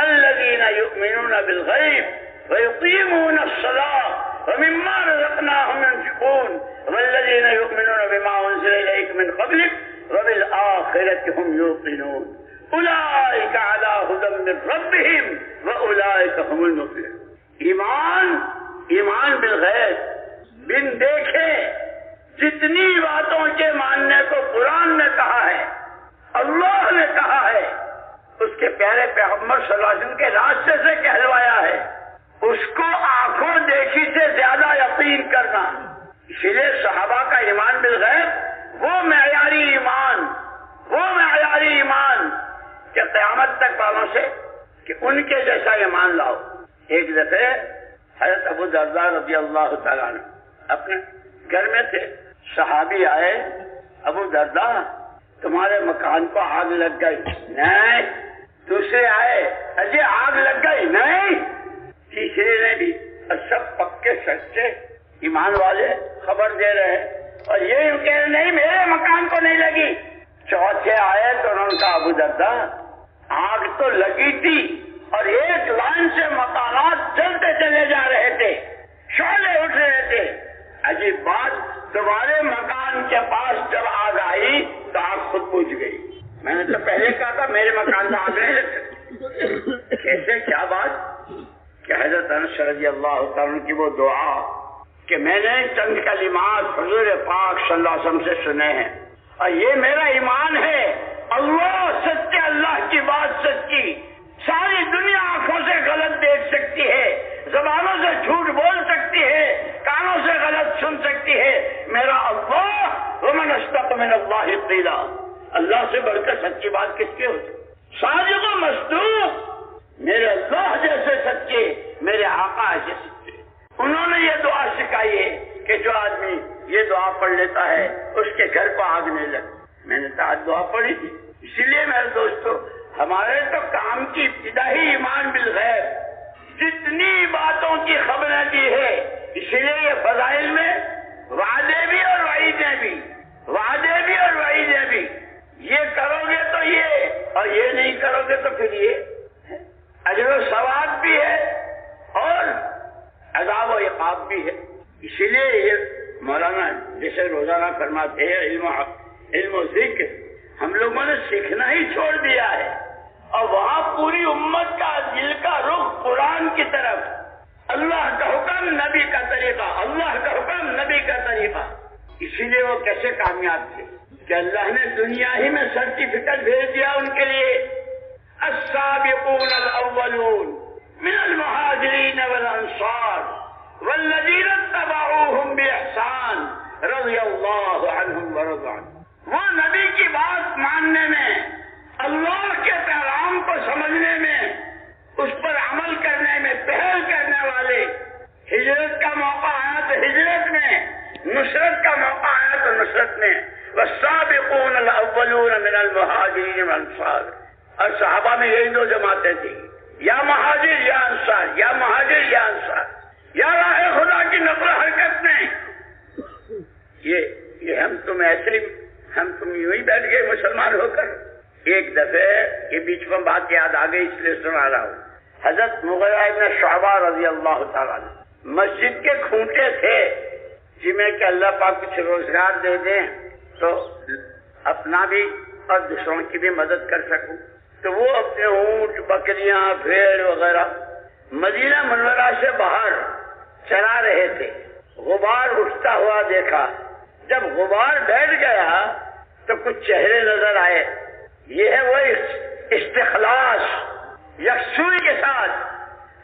الذین یؤمنون بالغیب ویقیمون الصلاۃ ومما رزقناهم ينفقون والذین یؤمنون بما انزل الیک من قبلک وبالآخرة هم یوقنون اولئک علی ھدی من ربہم واولئک هم المفلحون. ایمان بالغیب، بن دیکھے جتنی باتوں کے ماننے کو قرآن نے کہا ہے، اللہ نے کہا ہے، اس کے پیارے پیغمبر صلی اللہ علیہ وسلم کے راستے سے کہلوایا ہے، اس کو آنکھوں دیکھی سے زیادہ یقین کرنا. اسی لیے صحابہ کا ایمان بالغیب وہ معیاری ایمان کہ قیامت تک والوں سے کہ ان کے جیسا ایمان لاؤ. ایک دفعہ حضرت ابو درداء رضی اللہ تعالیٰ عنہ اپنے گھر میں تھے، صحابی آئے، ابو درداء تمہارے مکان کو آگ لگ گئی. نہیں. دوسرے آئے، اجے آگ لگ گئی. نہیں. تیسرے نے بھی، اور سب پکے سچے ایمان والے خبر دے رہے اور یہ یوں کہہ رہے نہیں میرے مکان کو نہیں لگی. چوتھے آئے تو انہوں نے کہا ابو درداء آگ تو لگی تھی اور ایک لائن سے مکانات چلتے چلے جا رہے تھے، شعلے اٹھ رہے تھے. عجیب بات، تمہارے مکان کے پاس جب آگ آئی تو آگ خود بجھ گئی. میں نے تو پہلے کہا تھا میرے مکان میں آگ نہیں لگ سکتی. کیسے؟ کیا بات کہ حضرت انس رضی اللہ تعالیٰ کی وہ دعا کہ میں نے چند کلمات حضور پاک صلی اللہ علیہ وسلم سے سنے ہیں اور یہ میرا ایمان ہے، اللہ سچے، اللہ کی بات سچی. ساری دنیا آنکھوں سے غلط دیکھ سکتی ہے، زبانوں سے جھوٹ بول سکتی ہے، کانوں سے غلط سن سکتی ہے، میرا اللہ ومن اصدق من اللہ قیلا، اللہ سے بڑھ کر سچی بات کس کی ہوتی؟ صادق و مصدوق، میرے اللہ جیسے سچے، میرے آقا ایسے سچے. انہوں نے یہ دعا سکھائی ہے کہ جو آدمی یہ دعا پڑھ لیتا ہے اس کے گھر کو آگ نہیں لگتی. میں نے تو آج دعا پڑھی تھی. اسی لیے میرے دوستو ہمارے تو کام کی ابتدا ہی ایمان بالغیب، جتنی باتوں کی خبریں دی ہے. اسی لیے یہ فضائل میں وعدے بھی اور وعیدیں بھی، وعدے بھی اور وعیدیں بھی. یہ کرو گے تو یہ، اور یہ نہیں کرو گے تو پھر یہ. اجر و ثواب بھی ہے اور عذاب و عقاب بھی ہے. اسی لیے یہ مولانا جیسے روزانہ فرماتے ہیں علم و ذکر ہم لوگوں نے سیکھنا ہی چھوڑ دیا ہے اور وہاں پوری امت کا دل کا رخ قرآن کی طرف، اللہ کا حکم نبی کا طریقہ، اللہ کا حکم نبی کا طریقہ. اسی لیے وہ کیسے کامیاب تھے کہ اللہ نے دنیا ہی میں سرٹیفکیٹ بھیج دیا ان کے لیے. السابقون الاولون من المہاجرین والانصار والذین اتبعوهم باحسان رضی اللہ عنہم ورضوا عنہم. وہ نبی کی بات ماننے میں، اللہ کے پیغام کو سمجھنے میں، اس پر عمل کرنے میں، پہل کرنے والے. ہجرت کا موقع آیا تو ہجرت میں، نصرت کا موقع آیا تو نصرت میں. والسابقون الاولون من المہاجرین والانصار. اور صحابہ میں یہی 2 جماعتیں تھیں، یا مہاجر یا انصار، یا مہاجر یا انصار، یا راہ خدا کی نقل حرکت میں. یہ ہم تم یوں ہی بیٹھ گئے مسلمان ہو کر. ایک دفعہ یہ بیچ میں بات یاد آ گئی اس لیے سنا رہا ہوں. حضرت مغیرہ ابن شعبہ رضی اللہ تعالیٰ عنہ مسجد کے کھونٹے تھے، جنہیں کہ اللہ پاک کچھ روزگار دے دیں تو اپنا بھی اور دوسروں کی بھی مدد کر سکوں. تو وہ اپنے اونٹ، بکریاں، بھیڑ وغیرہ مدینہ منورہ سے باہر چلا رہے تھے. غبار اٹھتا ہوا دیکھا. جب غبار بیٹھ گیا تو کچھ چہرے نظر آئے. یہ ہے وہ استخلاص، یکسوئی کے ساتھ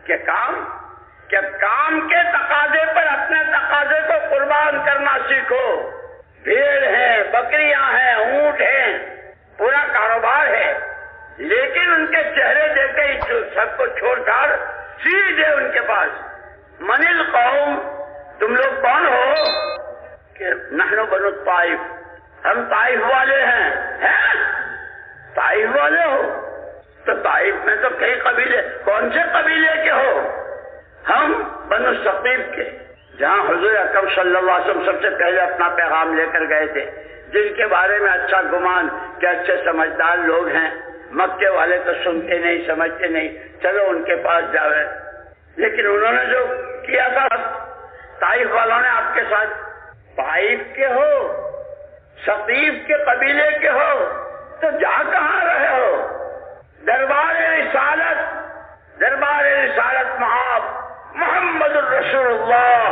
کہ کام کے تقاضے پر اپنے تقاضے کو قربان کرنا سیکھو. بھیڑ ہے، بکریاں ہیں، اونٹ ہیں، پورا کاروبار ہے، لیکن ان کے چہرے دیکھ کے سب کو چھوڑ چھاڑ سیدھے ان کے پاس. من القوم، تم لوگ کون ہو؟ کہ نحن بنو الطائف، ہم طائف والے ہیں؟ طائف والے ہو تو طائف میں تو کئی قبیلے، کون سے قبیلے کے ہو؟ ہم بنو ثقیف کے، جہاں حضور اکرم صلی اللہ علیہ وسلم سب سے پہلے اپنا پیغام لے کر گئے تھے، جن کے بارے میں اچھا گمان کہ اچھے سمجھدار لوگ ہیں، مکے والے تو سنتے نہیں سمجھتے نہیں، چلو ان کے پاس جاوے۔ لیکن انہوں نے جو کیا تھا، طائف والوں نے آپ کے ساتھ، طائف کے ہو، ثقیف کے قبیلے کے ہو تو جا کہاں رہے ہو؟ دربار رسالت محمد الرسول اللہ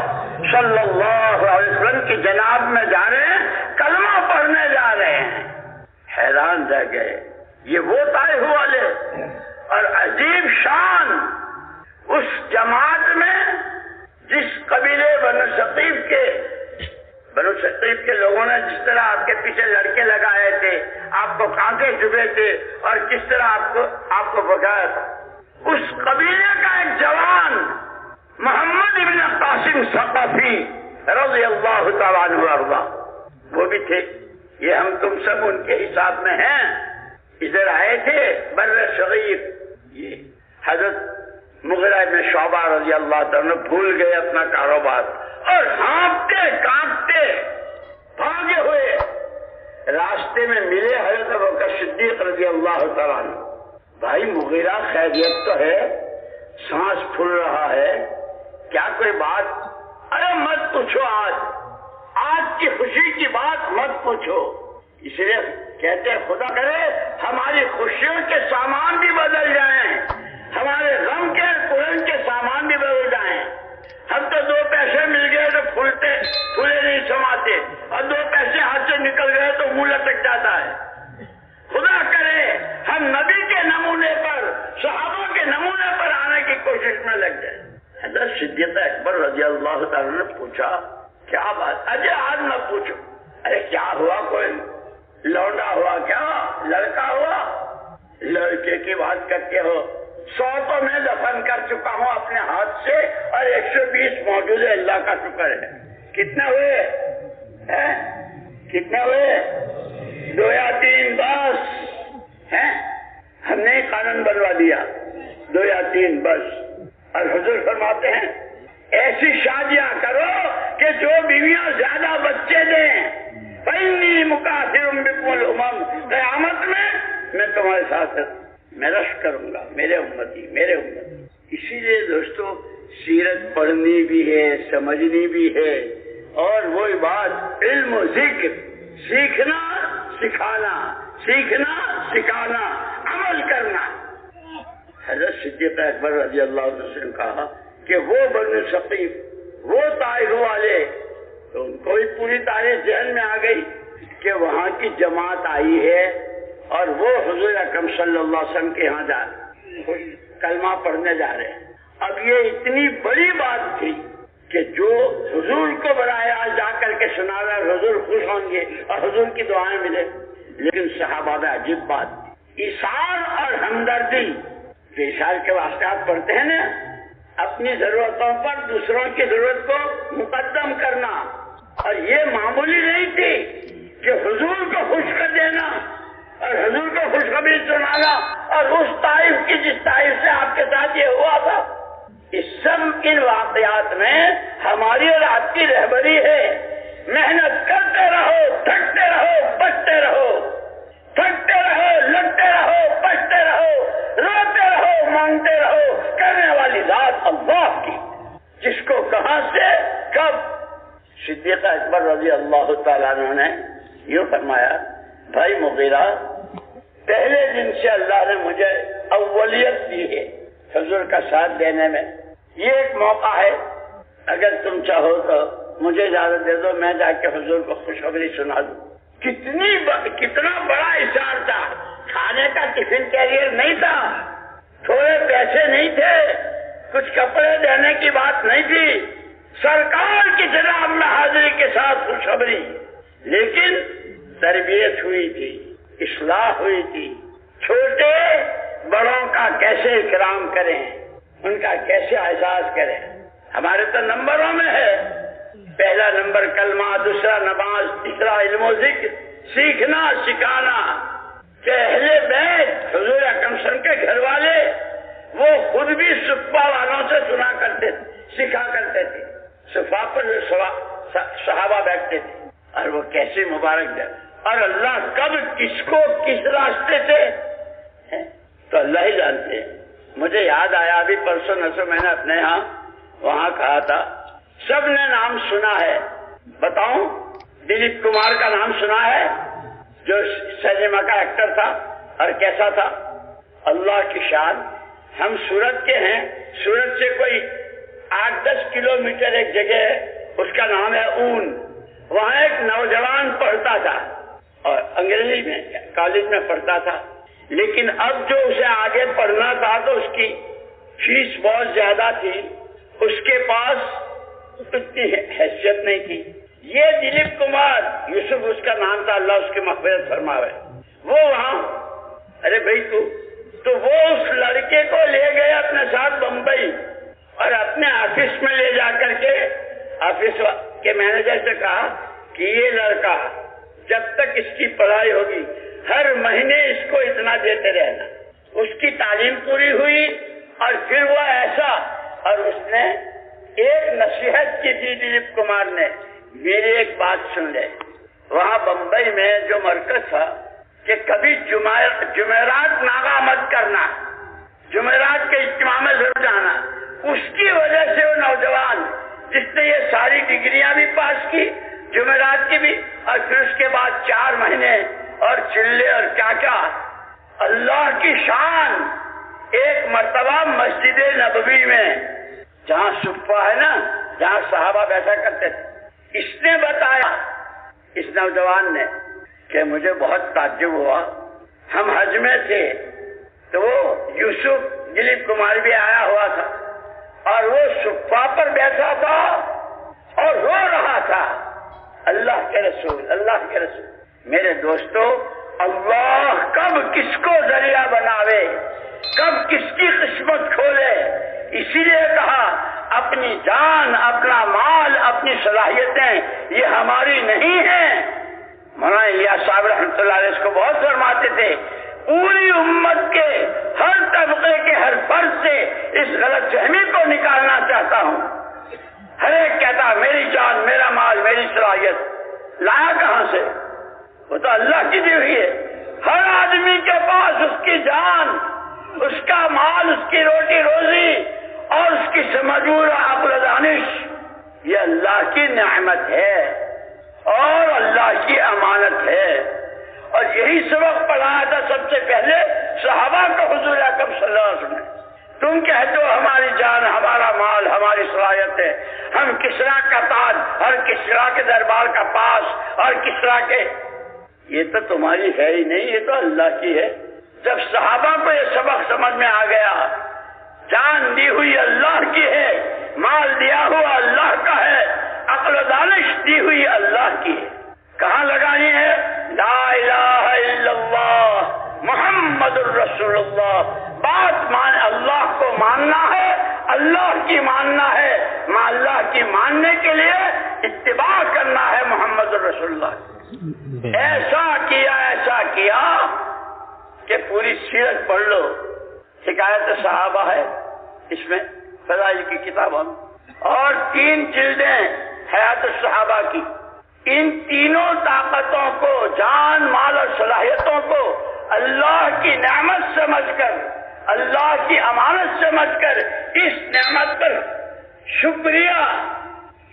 صلی اللہ علیہ وسلم کی جناب میں جا رہے ہیں، کلمہ پڑھنے جا رہے ہیں۔ حیران رہ گئے، یہ وہ طائف والے، اور عجیب شان اس جماعت میں جس قبیلے بنو ثقیف کے لوگوں نے جس طرح آپ کے پیچھے لڑکے لگائے تھے، آپ کو کانٹے چبھے تھے اور کس طرح آپ کو بگایا تھا، اس قبیلے کا ایک جوان محمد ابن قاسم ثقفی رضی اللہ تعالیٰ عنہ وارضہ، وہ بھی تھے۔ یہ ہم تم سب ان کے حساب میں ہیں، ادھر آئے تھے بر صغیر۔ یہ حضرت مغیرہ بن شعبہ رضی اللہ تعالیٰ بھول گئے اپنا کاروبار اور ہانپتے کانپتے بھاگے ہوئے راستے میں ملے حضرت ابوبکر صدیق رضی اللہ تعالیٰ عنہ۔ بھائی مغیرہ، خیریت تو ہے؟ سانس پھول رہا ہے، کیا کوئی بات؟ ارے مت پوچھو، آج کی خوشی کی بات مت پوچھو۔ اس لیے کہتے ہیں خدا کرے ہماری خوشیوں کے سامان بھی بدل جائیں، ہمارے غم کے پھولن کے سامان بھی بدل جائیں۔ ہم تو 2 پیسے مل گئے تو پھولے نہیں سماتے، اور 2 پیسے ہاتھ سے نکل گئے تو منہ لٹک جاتا ہے۔ خدا کرے ہم نبی کے نمونے پر، صحابوں کے نمونے پر آنے کی کوشش میں لگ جائیں۔ حضرت صدیق اکبر رضی اللہ تعالیٰ نے پوچھا، کیا بات؟ اجے آج نہ پوچھو، ارے کیا ہوا؟ کوئی لونڈا ہوا کیا؟ لڑکا ہوا؟ لڑکے کی بات کرتے ہو؟ 100 تو میں دفن کر چکا ہوں اپنے ہاتھ سے، اور 120 موجود ہے، اللہ کا شکر ہے۔ کتنے ہوئے؟ کتنے ہوئے؟ 2 یا 3 بس ہیں؟ ہم نے قانون بنوا دیا، 2 یا 3 بس۔ اور حضور فرماتے ہیں ایسی شادیاں کرو کہ جو بیویاں زیادہ بچے دیں، فإنی مکافر بکم الامم، قیامت میں تمہارے ساتھ میں رش کروں گا، میرے امتی۔ اسی لیے دوستو سیرت پڑھنی بھی ہے، سمجھنی بھی ہے، اور وہی بات علم و ذکر، سیکھنا سکھانا، سیکھنا سکھانا، عمل کرنا۔ حضرت صدیق اکبر رضی اللہ عنہ نے کہا کہ وہ بنو ثقیف، وہ طائف والے، تو ان کو بھی پوری تاریخ ذہن میں آ گئی کہ وہاں کی جماعت آئی ہے اور وہ حضور اکرم صلی اللہ علیہ وسلم کے یہاں جا رہے، کلمہ پڑھنے جا رہے ہیں۔ اب یہ اتنی بڑی بات تھی کہ جو حضور کو براہ راست جا کر کے سنا رہا، حضور خوش ہوں گے اور حضور کی دعائیں ملے۔ لیکن صحابہ میں عجیب بات، ایثار اور ہمدردی، جو ایثار کے واسطے آپ پڑھتے ہیں نا، اپنی ضرورتوں پر دوسروں کی ضرورت کو مقدم کرنا، اور یہ معمولی نہیں تھی کہ حضور کو خوش کر دینا اور حضور کو خوشخبری سنانا، اور اس طائف کی جس طائف سے آپ کے ساتھ یہ ہوا تھا۔ ان واقعات میں ہماری اور آپ کی رہبری ہے۔ محنت کرتے رہو، تھکتے رہو، بچتے رہو، تھکتے رہو، لگتے رہو، بچتے رہو، روتے رہو، مانگتے رہو، کرنے والی ذات اللہ کی، جس کو کہاں سے کب۔ صدیق اکبر رضی اللہ تعالیٰ عنہ نے یوں فرمایا، بھائی مغیرہ، پہلے دن سے اللہ نے مجھے اولیت دی ہے حضور کا ساتھ دینے میں، یہ ایک موقع ہے، اگر تم چاہو تو مجھے اجازت دے دو، میں جا کے حضور کو خوشخبری سنا دوں۔ کتنا بڑا اشار تھا، کھانے کا ٹفن کیریئر نہیں تھا، تھوڑے پیسے نہیں تھے، کچھ کپڑے دینے کی بات نہیں تھی، سرکار کی جناب میں حاضری کے ساتھ خوشخبری، لیکن تربیت ہوئی تھی، اصلاح ہوئی تھی، چھوٹے بڑوں کا کیسے اکرام کریں، ان کا کیسے احساس کریں۔ ہمارے تو نمبروں میں ہے، پہلا نمبر کلمہ، دوسرا نماز، تیسرا علم و ذکر، سیکھنا سکھانا کہ اہل بیت حضور اکرم صلی اللہ علیہ وسلم کے گھر والے وہ خود بھی صفہ والوں سے سنا کرتے تھے، سکھا کرتے تھے. صفہ پر صحابہ بیٹھتے تھے اور وہ کیسے مبارک ہے. اور اللہ کب کس کو کس راستے سے تو اللہ ہی جانتے ہیں. مجھے یاد آیا ابھی پرسوں نسو میں نے اپنے ہاں وہاں کہا تھا سب نے نام سنا ہے. بتاؤں دلیپ کمار کا نام سنا ہے جو سنیما کا ایکٹر تھا اور کیسا تھا. اللہ کی شان. ہم سورت کے ہیں، سورت سے کوئی 8-10 کلومیٹر ایک جگہ ہے، اس کا نام ہے اون. وہاں ایک نوجوان پڑھتا تھا اور انگریزی میں کالج میں پڑھتا تھا، لیکن اب جو اسے آگے پڑھنا تھا تو اس کی فیس بہت زیادہ تھی، اس کے پاس اتنی حیثیت نہیں تھی. یہ دلیپ کمار یوسف اس کا نام تھا، اللہ اس کی مغفرت فرماوے. وہ وہاں ارے بھائی تو وہ اس لڑکے کو لے گئے اپنے ساتھ بمبئی اور اپنے آفس میں لے جا کر کے آفس کے مینیجر سے کہا کہ یہ لڑکا جب تک اس کی پڑھائی ہوگی ہر مہینے اس کو اتنا دیتے رہنا. اس کی تعلیم پوری ہوئی اور پھر وہ ایسا، اور اس نے ایک نصیحت کی تھی دلیپ کمار نے. میری ایک بات سن لے. وہاں بمبئی میں جو مرکز تھا کہ کبھی جمعرات ناغا مت کرنا، جمعرات کے اجتماع میں ضرور جانا. اس کی وجہ سے وہ نوجوان جس نے یہ ساری ڈگریاں بھی پاس کی جمعرات کی بھی، اور پھر اس کے بعد 4 مہینے اور چلے اور کیا کیا. اللہ کی شان. ایک مرتبہ مسجد نبوی میں جہاں صفہ ہے نا، جہاں صحابہ بیٹھا کرتے تھے، اس نے بتایا اس نوجوان نے کہ مجھے بہت تعجب ہوا. ہم حج میں تھے تو وہ یوسف دلیپ کمار بھی آیا ہوا تھا اور وہ صفہ پر بیٹھا تھا اور رو رہا تھا. اللہ کے رسول، اللہ کے رسول. میرے دوستو، اللہ کب کس کو ذریعہ بناوے، کب کس کی قسمت کھولے. اسی لیے کہا اپنی جان، اپنا مال، اپنی صلاحیتیں یہ ہماری نہیں ہیں. مولانا الیاس صاحب رحمۃ اللہ علیہ اس کو بہت فرماتے تھے، پوری امت کے ہر طبقے کے ہر فرد سے اس غلط فہمی کو نکالنا چاہتا ہوں. ہر ایک کہتا میری جان، میرا مال، میری صلاحیت. لایا کہاں سے؟ وہ تو اللہ کی دی ہوئی ہے. ہر آدمی کے پاس اس کی جان، اس کا مال، اس کی روٹی روزی اور اس کی سمجھور عقل و دانش یہ اللہ کی نعمت ہے اور اللہ کی امانت ہے. اور یہی سبق پڑھایا تھا سب سے پہلے صحابہ کو حضور اکرم صلی اللہ علیہ وسلم. تم کہتے ہو ہماری جان، ہمارا مال، ہماری صلاحیت ہے، ہم کسرا کا تاج اور کسرا کے دربار کا پاس اور کسرا کے، یہ تو تمہاری ہے ہی نہیں، یہ تو اللہ کی ہے. جب صحابہ کو یہ سبق سمجھ میں آ گیا، جان دی ہوئی اللہ کی ہے، مال دیا ہوا اللہ کا ہے، عقل و دانش دی ہوئی اللہ کی ہے. کہاں لگانی ہے؟ لا الہ الا اللہ محمد الرسول اللہ. بات مان، اللہ کو ماننا ہے، اللہ کی ماننا ہے. اللہ کی ماننے کے لیے اتباع کرنا ہے محمد الرسول اللہ. ایسا کیا کہ پوری سیرت پڑھ لو. حکایت صحابہ ہے اس میں، فضائل کی کتابوں اور 3 جلدیں حیات الصحابہ کی. ان تینوں طاقتوں کو، جان، مال اور صلاحیتوں کو اللہ کی نعمت سمجھ کر، اللہ کی امانت سمجھ کر اس نعمت پر شکریہ،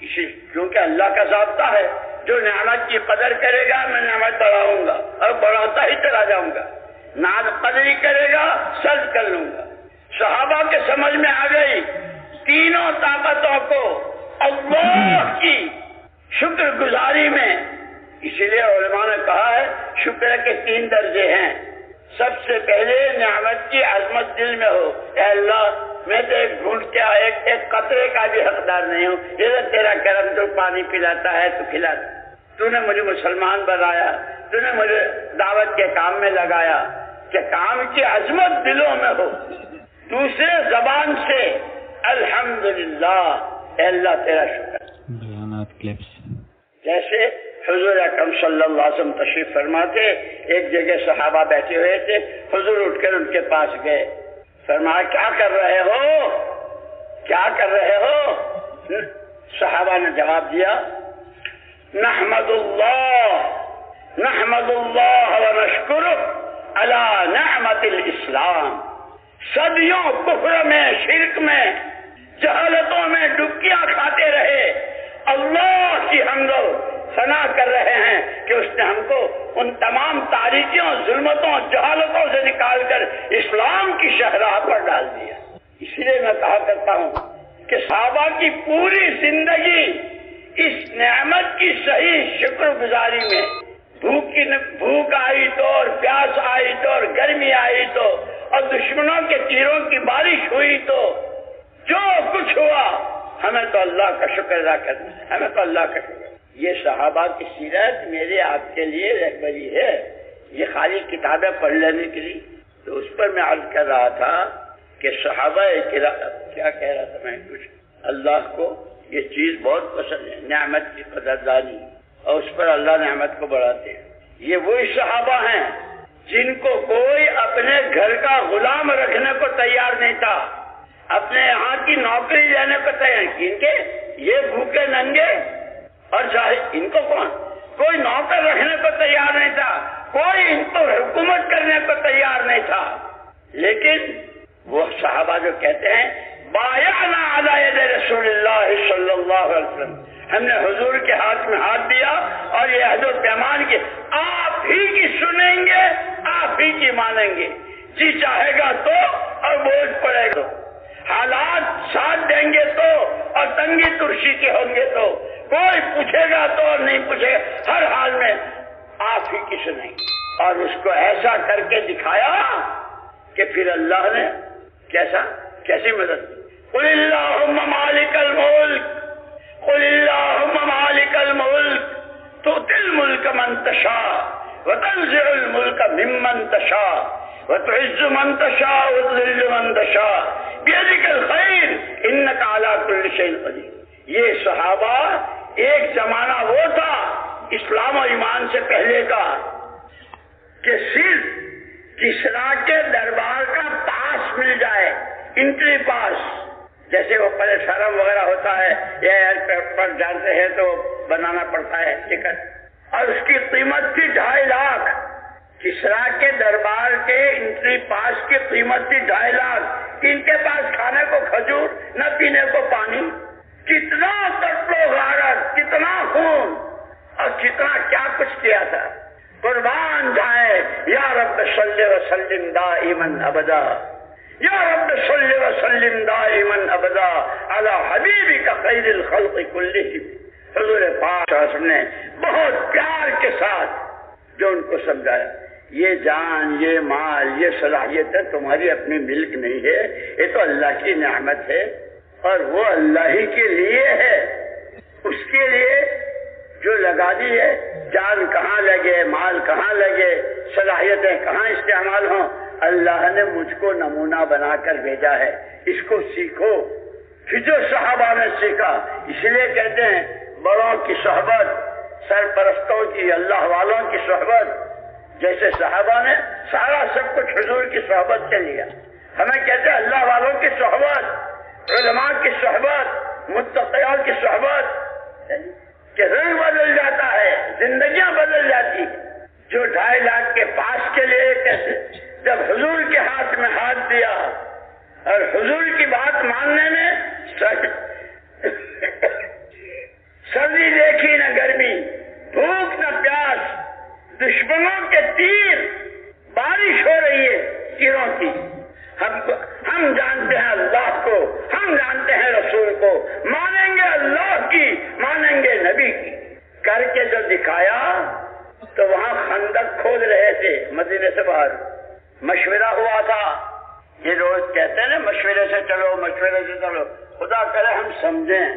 کیونکہ اللہ کا ضابطہ ہے جو نعمت کی قدر کرے گا میں نعمت بڑھاؤں گا اور بڑھاتا ہی چلا جاؤں گا، نہ قدری کرے گا سرد کر لوں گا. صحابہ کے سمجھ میں آ گئی تینوں طاقتوں کو اللہ کی شکر گزاری میں. اسی لیے علماء نے کہا ہے شکر کے 3 درجے ہیں. سب سے پہلے نعمت کی عظمت دل میں ہو، اے اللہ میں تو ایک گھونٹ کیا ایک قطرے کا بھی حقدار نہیں ہوں، یہ تو تیرا کرم، تو پانی پلاتا ہے تو کھلاتا. تو نے مجھے مسلمان بنایا، تو نے مجھے دعوت کے کام میں لگایا، کہ کام کی عظمت دلوں میں ہو. دوسرے زبان سے الحمدللہ، اے اللہ تیرا شکر. بیانات کلپس جیسے حضور اکرم صلی اللہ علیہ وسلم تشریف فرما تھے، ایک جگہ صحابہ بیٹھے ہوئے تھے، حضور اٹھ کر ان کے پاس گئے، فرمایا کیا کر رہے ہو، کیا کر رہے ہو؟ صحابہ نے جواب دیا نحمد اللہ ونشکرہ علی نعمت الاسلام، صدیوں کفر میں، شرک میں، جہالتوں میں ڈبکیاں کھاتے رہے، اللہ کی حمد و ثنا کر رہے ہیں کہ اس نے ہم کو ان تمام تاریکیوں، ظلمتوں، جہالتوں سے نکال کر اسلام کی شاہراہ پر ڈال دیا۔ اس لیے میں کہا کرتا ہوں کہ صحابہ کی پوری زندگی اس نعمت کی صحیح شکر گزاری میں، بھوک آئی تو اور پیاس آئی تو اور گرمی آئی تو اور دشمنوں کے تیروں کی بارش ہوئی تو جو کچھ ہوا ہمیں تو اللہ کا شکر ادا کرنا ہے، ہمیں تو اللہ کا شکر۔ یہ صحابہ کی سیرت میرے آپ کے لیے رہبری ہے، یہ خالی کتابیں پڑھ لینے کے لیے۔ تو اس پر میں عرض کر رہا تھا کہ صحابہ کیا کہہ رہا تھا میں کچھ، اللہ کو یہ چیز بہت پسند ہے، نعمت کی قدردانی، اور اس پر اللہ نعمت کو بڑھاتے ہیں۔ یہ وہی صحابہ ہیں جن کو کوئی اپنے گھر کا غلام رکھنے کو تیار نہیں تھا، اپنے یہاں کی نوکری لینے کو تیار نہیں، ان کے یہ بھوکے ننگے اور ان کو کوئی نوکر رکھنے کو تیار نہیں تھا، کوئی ان کو حکومت کرنے کو تیار نہیں تھا، لیکن وہ صحابہ جو کہتے ہیں بایعنا علی ید رسول اللہ صلی اللہ علیہ وسلم، ہم نے حضور کے ہاتھ میں ہاتھ دیا اور یہ عہد و پیمان کی، آپ ہی کی سنیں گے، آپ ہی کی مانیں گے، جی چاہے گا تو اور بوجھ پڑے گا، حالات ساتھ دیں گے تو اور تنگی ترشی کے ہوں گے تو، کوئی پوچھے گا تو اور نہیں پوچھے گا، ہر حال میں آپ ہی کی سنیں گے۔ اور اس کو ایسا کر کے دکھایا کہ پھر اللہ نے کیسی مدد کی۔ قل اللہم مالک الملک، قل اللہم مالک الملک تؤتی الملک من تشاء وتنزع الملک ممن تشاء وتعز من تشاء وتذل من تشاء بیدک الخیر انک علی کل شیء قدیر۔ یہ صحابہ ایک زمانہ وہ تھا اسلام و ایمان سے پہلے کا کہ صرف کسریٰ کے دربار کا پاس مل جائے، انٹری پاس، جیسے وہ پلیٹ فارم وغیرہ ہوتا ہے یا ایئرپورٹ جانتے ہیں تو بنانا پڑتا ہے ٹکٹ، اور اس کی قیمت تھی 2.5 لاکھ، کسریٰ کے دربار کے انٹری پاس کی قیمت تھی 2.5 لاکھ، ان کے پاس کھانے کو کھجور نہ پینے کو پانی، کتنا قتل و غارت، کتنا خون اور کتنا کیا کچھ کیا تھا۔ قربان جائے یا رب صلی وسلم دائما ابدا، یا رب صلی وسلم دائما ابدا علی حبیبک خیر الخلق کلہم۔ حضور پاک صلی اللہ علیہ وسلم نے بہت پیار کے ساتھ جو ان کو سمجھایا، یہ جان، یہ مال، یہ صلاحیت تمہاری اپنی ملک نہیں ہے، یہ تو اللہ کی نعمت ہے اور وہ اللہ ہی کے لیے ہے، اس کے لیے جو لگا دی ہے، جان کہاں لگے، مال کہاں لگے، صلاحیتیں کہاں استعمال ہوں، اللہ نے مجھ کو نمونہ بنا کر بھیجا ہے، اس کو سیکھو۔ پھر جو صحابہ نے سیکھا، اس لیے کہتے ہیں بڑوں کی صحبت، سرپرستوں کی، اللہ والوں کی صحبت، جیسے صحابہ نے سارا سب کچھ حضور کی صحبت سے لیا، ہمیں کہتے ہیں اللہ والوں کی صحبت، علماء کی صحبت، متقیوں کی صحبت، کہ رنگ بدل جاتا ہے، زندگیاں بدل جاتی ہیں۔ جو 2.5 لاکھ کے پاس کے لیے کیسے جب حضور کے ہاتھ میں ہاتھ دیا اور حضور کی بات ماننے میں سردی دیکھی نہ گرمی، بھوک نہ پیاس، دشمنوں کے تیر، بارش ہو رہی ہے تیروں کی، ہم جانتے ہیں اللہ کو، ہم جانتے ہیں رسول کو، مانیں گے اللہ کی، مانیں گے نبی کی، کر کے جو دکھایا تو وہاں خندق کھود رہے تھے مدینے سے باہر، مشورہ ہوا تھا، یہ روز کہتے ہیں نا مشورے سے چلو، مشورے سے چلو، خدا کرے ہم سمجھیں،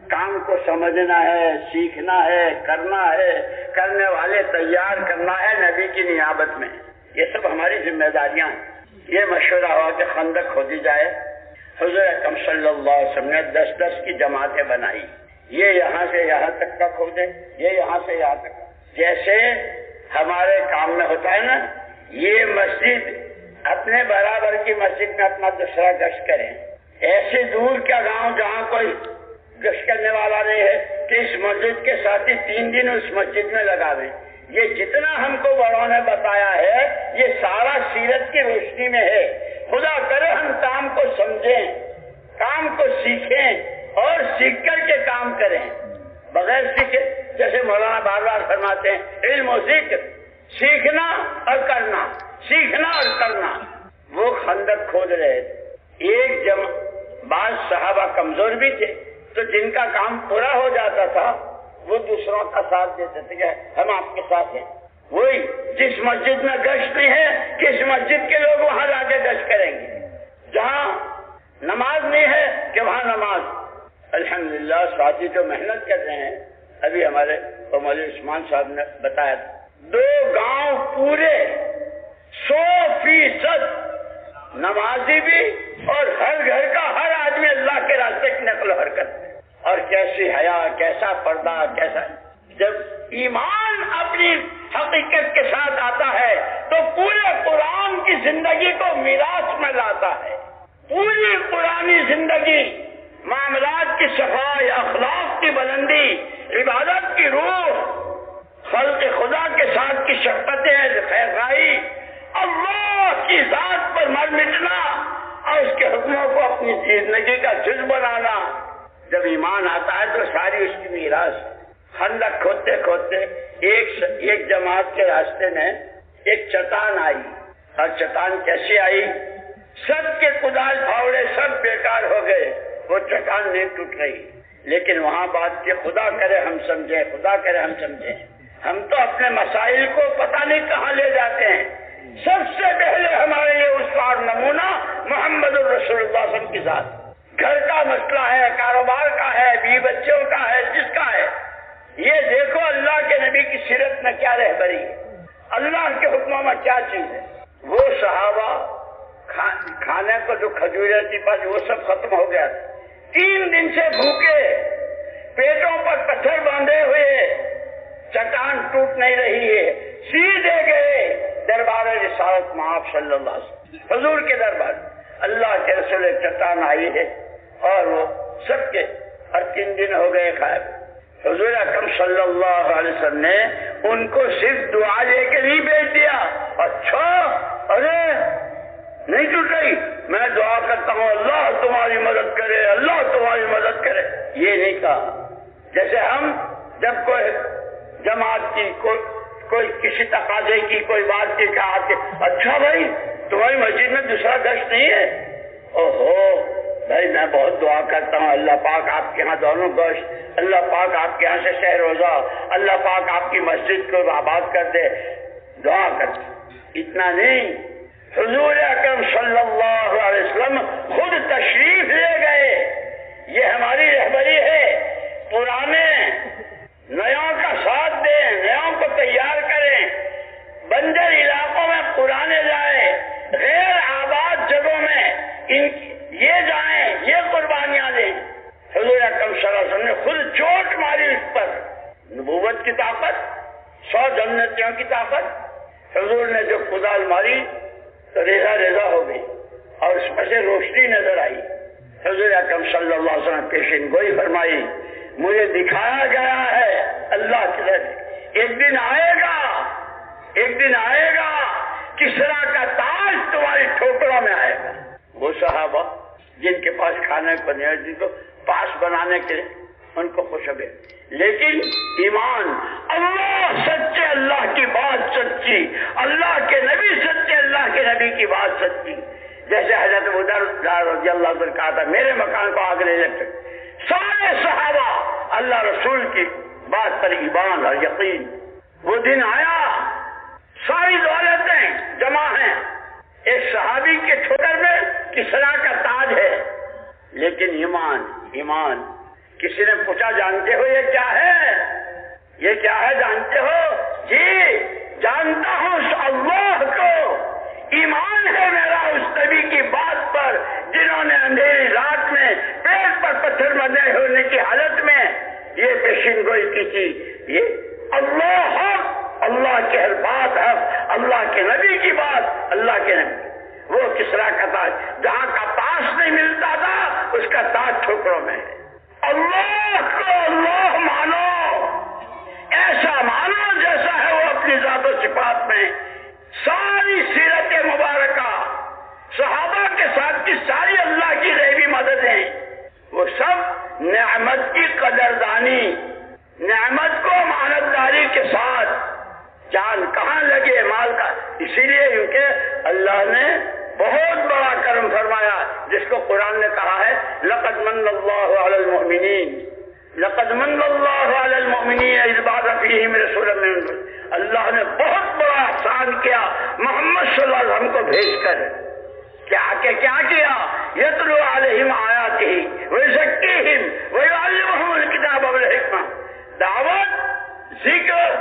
کام کو سمجھنا ہے، سیکھنا ہے، کرنا ہے، کرنے والے تیار کرنا ہے نبی کی نیابت میں، یہ سب ہماری ذمہ داریاں ہیں۔ یہ مشورہ ہوا کہ خندق کھودی جائے، حضور اکرم صلی اللہ علیہ وسلم نے 10 کی جماعتیں بنائی، یہ یہاں سے یہاں تک کا کھودے، یہ یہاں سے یہاں تک کا، جیسے ہمارے کام میں ہوتا ہے نا، یہ مسجد اپنے برابر کی مسجد میں اپنا دوسرا گشت کریں، ایسے دور کا گاؤں جہاں کوئی گشت کرنے والا نہیں ہے کہ اس مسجد کے ساتھ ہی 3 دن اس مسجد میں لگاویں۔ یہ جتنا ہم کو بڑوں نے بتایا ہے یہ سارا سیرت کی روشنی میں ہے۔ خدا کرے ہم کام کو سمجھیں، کام کو سیکھیں اور سیکھ کر کے کام کریں، بغیر سیکھے جیسے مولانا بار بار فرماتے ہیں علم و ذکر، سیکھنا اور کرنا، سیکھنا اور کرنا۔ وہ خندق کھود رہے تھے، بعض صحابہ کمزور بھی تھے تو جن کا کام پورا ہو جاتا تھا وہ دوسروں کا ساتھ دیتے تھے کہ ہم آپ کے ساتھ ہیں۔ وہی جس مسجد میں گشت نہیں ہے کس مسجد کے لوگ وہاں جا کے گشت کریں گے، جہاں نماز نہیں ہے کہ وہاں نماز۔ الحمدللہ ساتھی تو محنت کر رہے ہیں۔ ابھی ہمارے مولوی عثمان صاحب نے بتایا 2 گاؤں پورے 100% نمازی بھی اور ہر گھر کا ہر آدمی اللہ کے راستے کی نقل و حرکت۔ اور کیسی حیا، کیسا پردہ، کیسا جب ایمان اپنی حقیقت کے ساتھ آتا ہے تو پورے قرآن کی زندگی کو میراث میں لاتا ہے۔ پوری قرآنی زندگی، معاملات کی صفائی، اخلاق کی بلندی، عبادت کی روح، خلق خدا کے ساتھ کی شفقتیں، خیرخواہی، اللہ کی ذات پر مر مٹنا اور اس کے حکموں کو اپنی زندگی کا جز بنانا، جب ایمان آتا ہے تو ساری اس کی میراث۔ خندق کھودتے کھودتے ایک جماعت کے راستے میں ایک چٹان آئی، اور چٹان کیسے آئی؟ سب کے کدال پھاوڑے سب بیکار ہو گئے، وہ چٹان نہیں ٹوٹ رہی، لیکن وہاں بات کہ خدا کرے ہم سمجھیں، خدا کرے ہم سمجھیں۔ ہم تو اپنے مسائل کو پتہ نہیں کہاں لے جاتے ہیں۔ سب سے پہلے ہمارے لیے استاد نمونہ محمد الرسول اللہ صلی اللہ علیہ وسلم کی ذات۔ گھر کا مسئلہ ہے، کاروبار کا ہے، بیوی بچوں کا ہے، جس کا ہے، یہ دیکھو اللہ کے نبی کی سیرت میں کیا رہبری ہے، اللہ کے حکموں میں کیا چیز ہے۔ وہ صحابہ کھانے کو جو کھجوریں تھی بس وہ سب ختم ہو گیا، 3 دن سے بھوکے، پیٹوں پر پتھر باندھے ہوئے، چٹان ٹوٹ نہیں رہی ہے، سیدھے گئے دربار رسالت مآب صلی اللہ علیہ وسلم، حضور کے دربار۔ اللہ کے رسول چٹان آئی ہے اور وہ سب کے، اور 3 دن ہو گئے غائب۔ حضور اکرم صلی اللہ علیہ وسلم نے ان کو صرف دعا لے کے نہیں بھیج دیا، اچھا ارے نہیں ٹوٹ رہی، میں دعا کرتا ہوں اللہ تمہاری مدد کرے، اللہ تمہاری مدد کرے، یہ نہیں کہا۔ جیسے ہم جب کوئی جماعت کی کوئی کسی تقاضے کی کوئی بات کی کہا کہ اچھا بھائی تمہاری مسجد میں دوسرا گشت نہیں ہے، اوہو بھائی میں بہت دعا کرتا ہوں اللہ پاک آپ کے ہاں دونوں گشت، اللہ پاک آپ کے ہاں سے شہر روزہ، اللہ پاک آپ کی مسجد کو آباد کر دے، دعا کرتے۔ اتنا نہیں، حضور اکرم صلی اللہ علیہ وسلم خود تشریف لے گئے۔ یہ ہماری رہبری ہے، پرانے نیوں کا ساتھ دیں، نیوں کو تیار کریں، بنجر علاقوں میں پرانے جائیں، غیر آباد جگہوں میں یہ جائیں، یہ قربانیاں دیں۔ حضور اکرم صلی اللہ علیہ وسلم نے خود چوٹ ماری اس پر، نبوت کی طاقت، 100 جنتیوں کی طاقت۔ حضور نے جو کدال ماری تو ریزہ ریزہ ہو گئی اور اس میں سے روشنی نظر آئی۔ حضور اکرم صلی اللہ علیہ وسلم پیشین گوئی فرمائی، مجھے دکھایا گیا ہے اللہ کی طرف ایک دن آئے گا، ایک دن آئے گا کسرا کا تاج تمہاری ٹھوکروں میں آئے گا۔ وہ صحابہ جن کے پاس کھانے کو نہیں، جن کو پاس بنانے کے لیے ان کو خوش ہو گئے، لیکن ایمان، اللہ سچے، اللہ کی بات سچی، اللہ کے نبی سچے، اللہ کے نبی کی بات سچی۔ جیسے حضرت ابوذر رضی اللہ عنہ کہا تھا میرے مکان کو آگ نہیں لگ سکتی، سارے صحابہ اللہ رسول کی بات پر ایمان اور یقین۔ وہ دن آیا، ساری دولتیں جمع ہیں، ایک صحابی کے ٹھوکر میں کسرا کا تاج ہے، لیکن ایمان۔ کسی نے پوچھا جانتے ہو یہ کیا ہے؟ یہ کیا ہے جانتے ہو؟ جی جانتا ہوں، اس اللہ کو ایمان ہے میرا اس نبی کی بات پر جنہوں نے اندھیری رات میں پیٹ پر پتھر بندھے ہونے کی حالت میں یہ پیشین گوئی کی تھی۔ یہ اللہ نبی کی بات اللہ کے نبی، وہ کسرا کا تاج جہاں کا تاج نہیں ملتا تھا اس کا تاج ٹھوکروں میں ہے۔ اللہ کو اللہ مانو، ایسا مانو جیسا ہے وہ اپنی ذات و صفات میں۔ ساری سیرت مبارکہ، صحابہ کے ساتھ کی ساری اللہ کی غیبی مددیں، وہ سب نعمت کی قدردانی، نعمت کو امانتداری کے ساتھ، جان کہاں لگے مال کا، اسی لیے کیونکہ اللہ نے بہت بڑا کرم فرمایا جس کو قرآن نے کہا ہے لقد من اللہ علی المؤمنین، لقد من اللہ علی المؤمنین اذ بعث فیہم رسولا منہم۔ اللہ نے بہت بڑا احسان کیا محمد صلی اللہ علیہ وسلم کو بھیج کر۔ کیا کیا؟ یتلو علیہم آیاتہ ویزکیہم ویعلمہم الکتاب والحکمہ، دعوت، ذکر،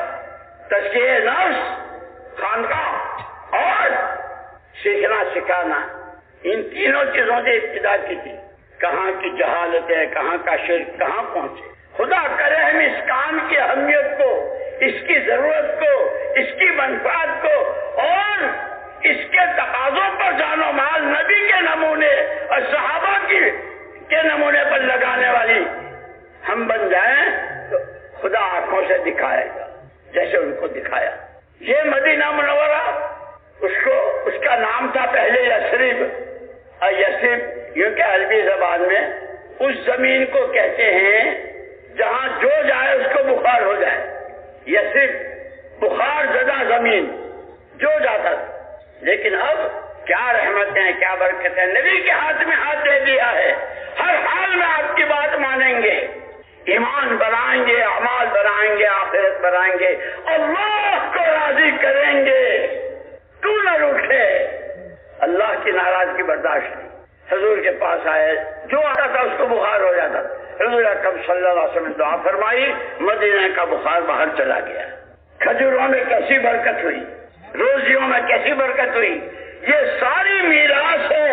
تزکیہ نفس، خانقاہ اور سیکھنا سکھانا، ان تینوں چیزوں سے ابتدا کی تھی۔ کہاں کی جہالت ہے، کہاں کا شرک کہاں پہنچے۔ خدا کرے ہم اس کام کی اہمیت کو، اس کی ضرورت کو، اس کی منفعت کو اور اس کے تقاضوں پر جان و مال نبی کے نمونے اور صحابہ کے نمونے پر لگانے والی ہم بن جائیں تو خدا آنکھوں سے دکھائے گا جیسے ان کو دکھایا۔ یہ مدینہ منورہ اس کا نام تھا پہلے یثرب، اور یثرب یہ کہ عربی زبان میں اس زمین کو کہتے ہیں جہاں جو جائے اس کو بخار ہو جائے۔ یثرب بخار زدہ زمین، جو جاتا تھا۔ لیکن اب کیا رحمتیں ہیں، کیا برکتیں، نبی کے ہاتھ میں ہاتھ دے دیا ہے، ہر حال میں آپ کی بات مانیں گے، ایمان بنائیں گے، اعمال بنائیں گے، آخرت بنائیں گے، اللہ کو راضی کریں گے، تو نہ روٹھے۔ اللہ کی ناراضگی برداشت نہیں۔ حضور کے پاس آئے، جو آتا تھا اس کو بخار ہو جاتا، حضور اکرم صلی اللہ علیہ وسلم نے دعا فرمائی، مدینہ کا بخار باہر چلا گیا۔ کھجوروں میں کیسی برکت ہوئی، روزیوں میں کیسی برکت ہوئی۔ یہ ساری میراث ہے،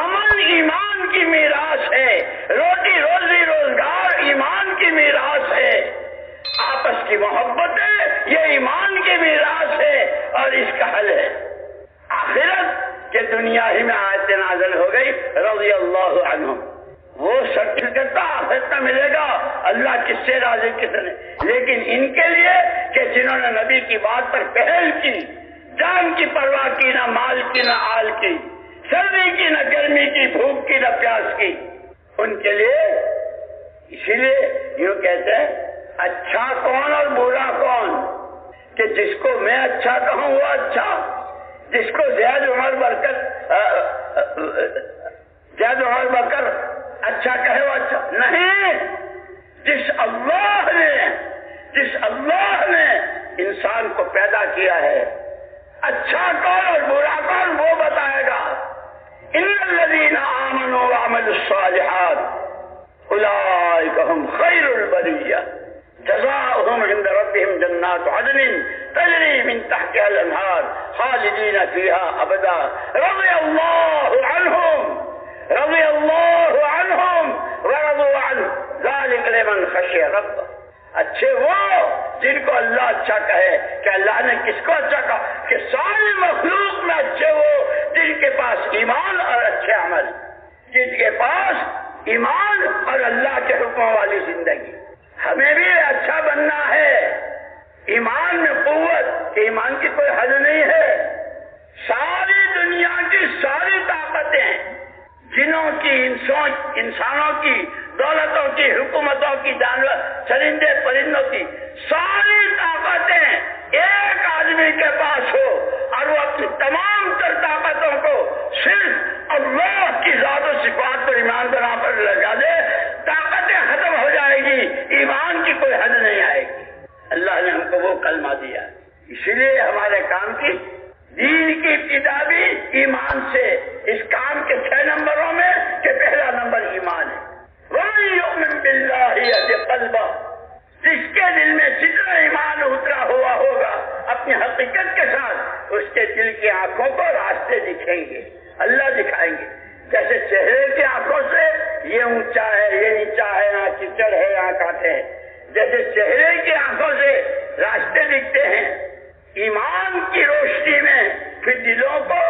امن ایمان کی میراث ہے، روٹی روزی روزگار ایمان کی میراث ہے، آپس کی محبت ہے، یہ ایمان کی میراث ہے اور اس کا حل ہے آخرت کے دنیا ہی میں آیت نازل ہو گئی رضی اللہ عنہم۔ وہ سرٹیفکیٹ آخرت میں ملے گا، اللہ کس سے راضی کس نے، لیکن ان کے لیے کہ جنہوں نے نبی کی بات پر پہل کی، جان کی پرواہ کی، نہ مال کی نہ آل کی، سردی کی نہ گرمی کی، بھوک کی نہ پیاس کی، ان کے لیے اسی لیے یوں کہتے ہیں اچھا کون اور برا کون، کہ جس کو میں اچھا کہوں وہ اچھا، جس کو زید عمر بکر اچھا کہے وہ اچھا نہیں۔ جس اللہ نے انسان کو پیدا کیا ہے، اچھا کون اور برا کون وہ بتائے گا۔ ان الذین آمنوا وعملوا الصالحات اولئک هم خیر البریہ جزاؤہم عند ربہم جنات عدن تجری من تحتها الانہار خالدین فیہا ابدا رضی اللہ عنہم ورضوا عنہ ذلک لمن خشی ربہ۔ اچھے وہ جن کو اللہ اچھا کہے، کہ اللہ نے کس کو اچھا کہا، کہ ساری مخلوق میں اچھے وہ جن کے پاس ایمان اور اچھے عمل، جن کے پاس ایمان اور اللہ کے حکموں والی زندگی۔ ہمیں بھی اچھا بننا ہے، ایمان میں قوت، ایمان کی کوئی حد نہیں ہے۔ ساری دنیا کی ساری طاقتیں، جنوں کی، انسانوں کی، دولتوں کی، حکومتوں کی، جانور، چرندے پرندوں کی ساری طاقتیں ایک آدمی کے پاس ہو اور وہ اپنی تمام تر طاقتوں کو صرف اللہ کی ذات و صفات پر ایمان بنا پر لگا دے، طاقتیں ختم ہو جائے گی، ایمان کی کوئی حد نہیں آئے گی۔ اللہ نے ہم کو وہ کلمہ دیا، اسی لیے ہمارے کام کی دین کی ابتدا بھی ایمان سے، اس کام کے 6 نمبروں میں کہ پہلا نمبر ایمان ہے۔ وَمَن يُؤْمِن بِاللَّهِ يَهْدِ قَلْبَهُ، جس کے دل میں جتنا ایمان اترا ہوا ہوگا اپنی حقیقت کے ساتھ، اس کے دل کی آنکھوں کو راستے دکھیں گے، اللہ دکھائیں گے۔ جیسے چہرے کی آنکھوں سے یہ اونچا ہے، یہ نیچا ہے، یہاں کیچڑ ہے، یہاں کانٹے ہیں، جیسے چہرے کی آنکھوں سے راستے دکھتے ہیں، ایمان کی روشنی میں پھر دلوں کو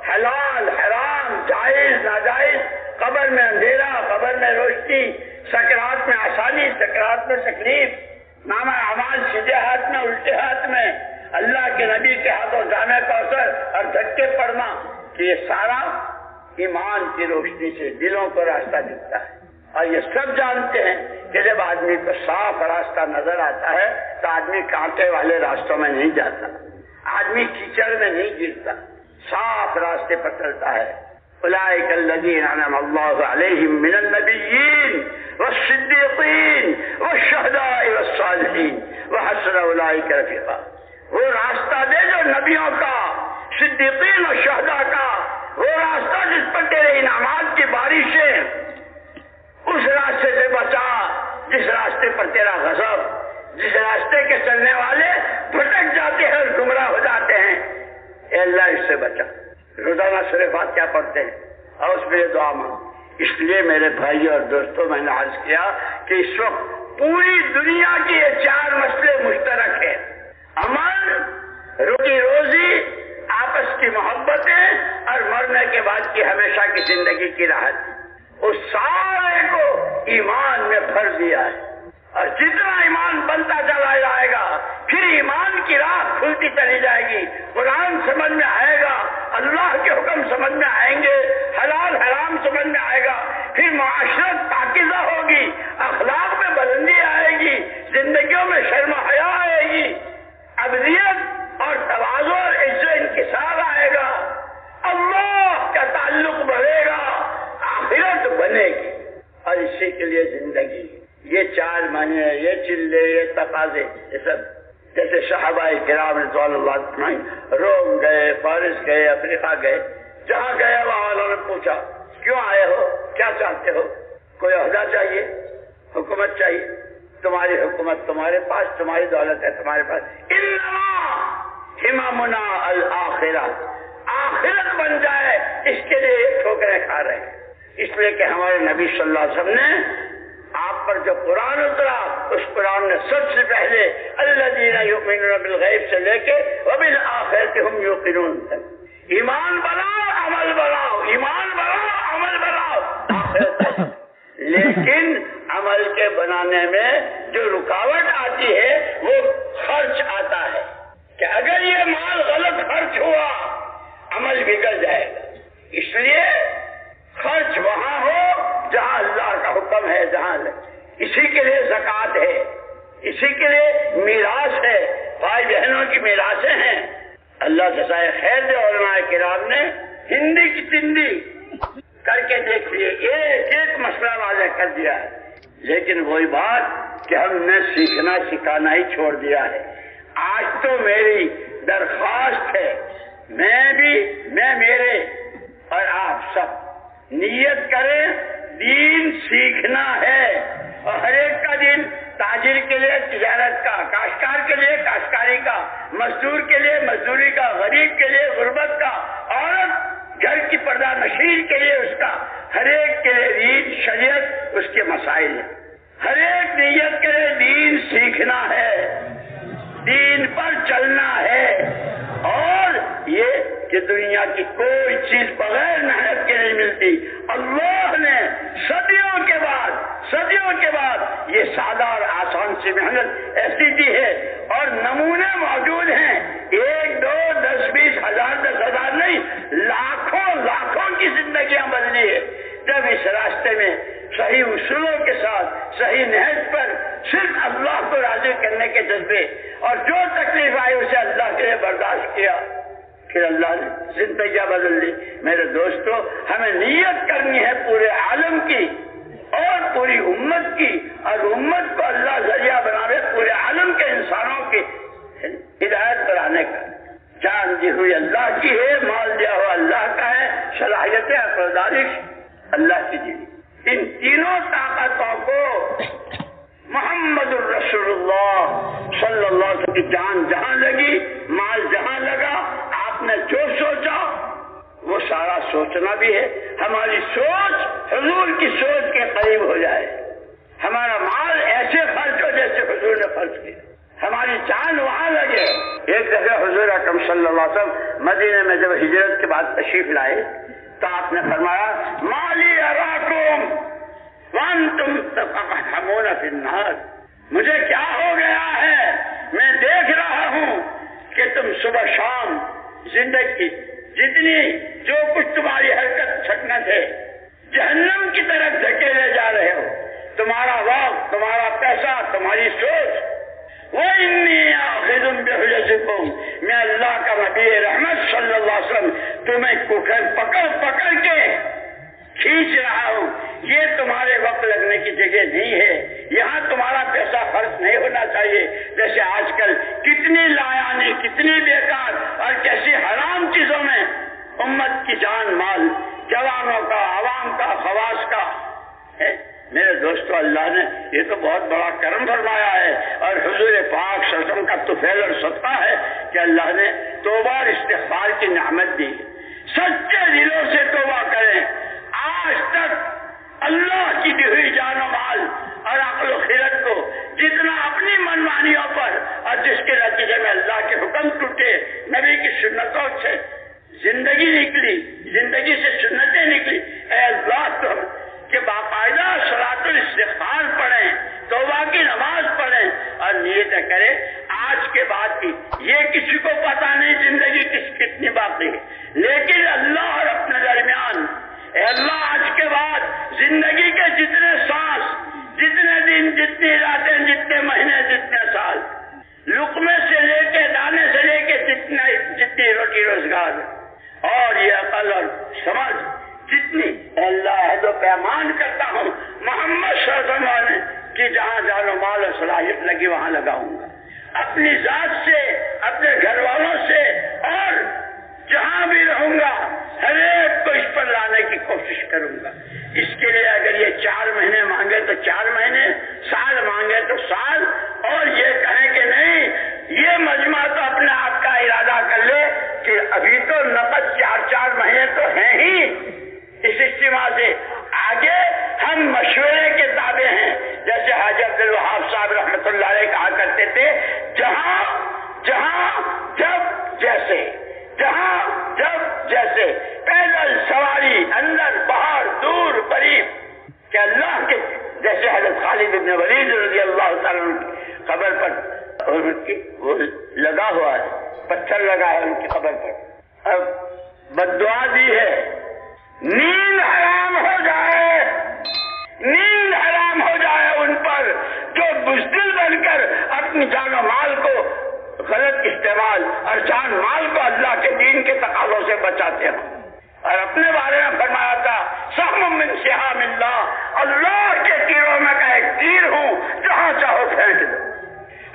حلال حرام جائز ناجائز، قبر میں اندھیرا قبر میں روشنی، سکرات میں آسانی سکرات میں تکلیف، نامہ اعمال سیدھے ہاتھ میں الٹے ہاتھ میں، اللہ کے نبی کے ہاتھوں جامع کوثر اور دھکے پڑنا، کہ یہ سارا ایمان کی روشنی سے دلوں کو راستہ دکھتا ہے۔ اور یہ سب جانتے ہیں کہ جب آدمی کو صاف راستہ نظر آتا ہے تو آدمی کانٹے والے راستوں میں نہیں جاتا، آدمی کیچڑ میں نہیں گرتا، صاف راستے پر چلتا ہے۔ اولئک الذین انعم اللہ علیہم من النبیین والصدیقین والشہداء والصالحین وحسن اولئک رفیقا۔ وہ راستہ دے جو نبیوں کا، صدیقین اور شہداء کا، وہ راستہ جس پر تیرے انعامات کی بارشیں، اس راستے سے بچا جس راستے پر تیرا غضب، جس راستے کے چلنے والے بھٹک جاتے ہیں اور گمراہ ہو جاتے ہیں، اے اللہ اس سے بچا۔ روزانہ سورہ فاتحہ پڑھتے ہیں اور اس میں یہ دعا مانگ۔ اس لیے میرے بھائی اور دوستوں، میں نے عرض کیا کہ اس وقت پوری دنیا کی یہ 4 مسئلے مشترک ہیں: امن، روٹی روزی، آپس کی محبتیں اور مرنے کے بعد کی ہمیشہ کی زندگی کی راحت۔ اس سارے کو ایمان میں بھر دیا ہے، اور جتنا ایمان بنتا چلا جائے گا پھر ایمان کی راہ کھلتی چلی جائے گی، قرآن سمجھ میں آئے گا، اللہ کے حکم سمجھ میں آئیں گے، حلال حرام سمجھ میں آئے گا، پھر معاشرت پاکیزہ ہوگی، اخلاق میں بلندی آئے گی، زندگیوں میں شرم و حیا آئے گی، ابدیت اور تواضع اور عزت و انکسار آئے گا، اللہ کا تعلق بڑھے گا، آخرت بنے گی۔ اور اسی کے لیے زندگی، یہ 4 معنی، یہ چلے، یہ تقاضے، یہ سب جیسے صحابہ کرام رضوان اللہ اجمعین روم گئے، فارس گئے، افریقہ گئے، جہاں گئے وہاں والوں نے پوچھا کیوں آئے ہو، کیا چاہتے ہو؟ کوئی عہدہ چاہیے، حکومت چاہیے؟ تمہاری حکومت تمہارے پاس، تمہاری دولت ہے تمہارے پاس، انما ہممنا الآخرہ، آخرت بن جائے، اس کے لیے یہ ٹھوکریں کھا رہے ہیں۔ اس لیے کہ ہمارے نبی صلی اللہ علیہ وسلم نے آپ پر جو قرآن اترا، اس قرآن نے سب سے پہلے الذین یؤمنون بالغیب سے لے کے وبالآخرۃ ھم یوقنون تک، ایمان بناؤ عمل بناؤ، ایمان بناؤ عمل بناؤ، آخرت تک۔ لیکن عمل کے بنانے میں جو رکاوٹ آتی ہے وہ خرچ آتا ہے، کہ اگر یہ مال غلط خرچ ہوا عمل بگڑ جائے گا۔ اس لیے خرچ وہاں ہو جہاں اللہ کا حکم ہے، جہاں اسی کے لیے زکوٰۃ ہے، اسی کے لیے میراث ہے، بھائی بہنوں کی میراثیں ہیں۔ اللہ جزائے خیر دے، علماء کرام نے ہندی کی تندی کر کے دیکھ لیے، ایک ایک مسئلہ واضح کر دیا ہے، لیکن وہی بات کہ ہم نے سیکھنا سکھانا ہی چھوڑ دیا ہے۔ آج تو میری درخواست ہے، میں میرے اور آپ سب نیت کریں دین سیکھنا ہے، اور ہر ایک کا دین، تاجر کے لیے تجارت کا، کاشتکار کے لیے کاشتکاری کا، مزدور کے لیے مزدوری کا، غریب کے لیے غربت کا، عورت گھر کی پردہ نشین کے لیے اس کا، ہر ایک کے لیے دین شریعت اس کے مسائل ہیں۔ ہر ایک نیت کے لیے دین سیکھنا ہے، دین پر چلنا ہے، اور یہ کہ دنیا کی کوئی چیز بغیر محنت کے نہیں ملتی۔ اللہ نے صدیوں کے بعد یہ سادہ اور آسان سی محنت ایسی دی ہے، اور نمونے موجود ہیں، 1 2 10 20 ہزار 10,000 نہیں، لاکھوں کی زندگیاں بدلی ہے، جب اس راستے میں صحیح اصولوں کے ساتھ صحیح نہج پر صرف اللہ کو راضی کرنے کے جذبے، اور جو تکلیف آئی اسے اللہ کے لیے برداشت کیا، پھر اللہ نے زندگیاں بدل لی۔ میرے دوستو، ہمیں نیت کرنی ہے پورے عالم کی اور پوری امت کی، اور امت کو اللہ ذریعہ بناوے پورے عالم کے انسانوں کی ہدایت کرانے کا۔ جان دی ہوئی اللہ کی ہے، مال دیا ہوا اللہ کا ہے، صلاحیتیں عقل دانش اللہ کی دی۔ ان تینوں طاقتوں کو محمد الرسول اللہ صلی اللہ علیہ وسلم کی جان جہاں لگی، مال جہاں لگا، آپ نے جو سوچا وہ سارا سوچنا بھی ہے۔ ہماری سوچ حضور کی سوچ کے قریب ہو جائے، ہمارا مال ایسے خرچ ہو جیسے حضور نے خرچ کیا، ہمارا تمہاری جان وہاں لگے۔ ایک دفعہ حضور اکرم صلی اللہ علیہ وسلم مدینے میں جب ہجرت کے بعد تشریف لائے تو آپ نے فرمایا مالی اراکم وانتم تقحمون فی النار، مجھے کیا ہو گیا ہے، میں دیکھ رہا ہوں کہ تم صبح شام زندگی جتنی جو کچھ تمہاری حرکت سکنت ہے جہنم کی طرف دھکیلے جا رہے ہو، تمہارا وقت، تمہارا پیسہ، تمہاری سوچ۔ وَإِنِّي آخِذٌ بِحُجَزِكُمْ، میں اللہ کا نبی رحمت صلی اللہ علیہ وسلم تمہیں پکڑ پکڑ کے کھینچ رہا ہوں، یہ تمہارے وقت لگنے کی جگہ نہیں ہے، یہاں تمہارا پیسہ خرچ نہیں ہونا چاہیے۔ جیسے آج کل کتنی لایانی، کتنی بیکار اور کیسی حرام چیزوں میں امت کی جان مال، جوانوں کا، عوام کا، خواص کا ہے۔ میرے دوستو، اللہ نے یہ تو بہت بڑا کرم فرمایا ہے، اور حضور پاک صلی اللہ علیہ وسلم کا طفیل اور صدقہ ہے کہ اللہ نے توبہ اور استغفار کی نعمت دی۔ سچے دلوں سے توبہ کریں۔ آج تک اللہ کی دی ہوئی جان و مال اور عقل و خیرت کو جتنا اپنی منمانیوں پر، اور جس کے نتیجے میں اللہ کے حکم ٹوٹے، نبی کی سنتوں سے زندگی نکلی، زندگی سے سنتیں نکلی، اے اللہ تم کہ باقاعدہ صلاۃ الاستغفار پڑھیں، توبہ کی نماز پڑھیں اور نیتیں کریں آج کے بعد کی۔ یہ کسی کو پتا نہیں زندگی کتنی باقی ہے، لیکن اللہ اور اپنے درمیان، اے اللہ آج کے بعد زندگی کے جتنے سانس، جتنے دن، جتنی راتیں، جتنے مہینے، جتنے سال، لقمے سے لے کے دانے سے لے کے جتنی روٹی روزگار اور یہ عقل اور سمجھ جتنی، اللہ عہد و پیمان کرتا ہوں محمد صلی اللہ علیہ وسلم کی جہاں جان و مال و صلاحیت لگی وہاں لگاؤں گا، اپنی ذات سے، اپنے گھر والوں سے، اور جہاں بھی رہوں گا ہر ایک کو اس پر لانے کی کوشش کروں گا۔ اس کے لیے اگر یہ 4 مہینے مانگے تو 4 مہینے، سال مانگے تو سال، اور یہ کہیں کہ نہیں یہ مجمع تو اپنے آپ کا ارادہ کر لے کہ ابھی تو نقد 4 مہینے تو ہیں ہی، اس اجتماع سے آگے ہم مشورے کے تابع ہیں۔ جیسے حاجی عبد الوہاب صاحب رحمۃ اللہ علیہ کہا کرتے تھے، جہاں جب جیسے، جہاں جب جیسے، پیدل سواری، اندر باہر، دور قریب، کہ اللہ کے جیسے حضرت خالد بن ولید رضی اللہ تعالیٰ عنہ کی قبر پر وہ لگا ہوا ہے، پتھر لگا ہے ان کی قبر پر، اب بددعا دی ہے نیند حرام ہو جائے، نیند حرام ہو جائے ان پر جو بزدل بن کر اپنی جان و مال کو غلط استعمال اور جان مال کو اللہ کے دین کے تقاضوں سے بچاتے ہیں۔ اور اپنے بارے میں فرمایا تھا سہم من سہام اللہ، اللہ کے تیروں میں کا ایک تیر ہوں، جہاں چاہو پھینک دو۔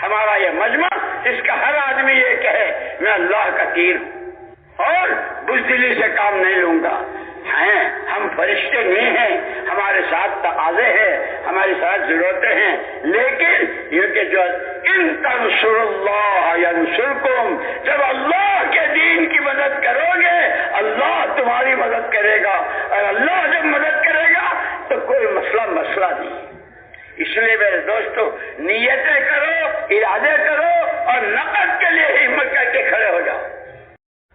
ہمارا یہ مجمع، اس کا ہر آدمی یہ کہے میں اللہ کا تیر ہوں اور بزدلی سے کام نہیں لوں گا۔ ہیں ہم فرشتے نہیں ہیں، ہمارے ساتھ تقاضے ہیں، ہماری ساتھ ضرورتیں ہیں، لیکن یہ کہ جو ان تنصر اللہ ینصرکم، جب اللہ کے دین کی مدد کرو گے اللہ تمہاری مدد کرے گا، اور اللہ جب مدد کرے گا تو کوئی مسئلہ نہیں۔ اس لیے میرے دوستو نیتیں کرو، ارادے کرو اور نقد کے لیے ہمت کر کے کھڑے ہو جاؤ۔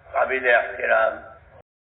قابل احترام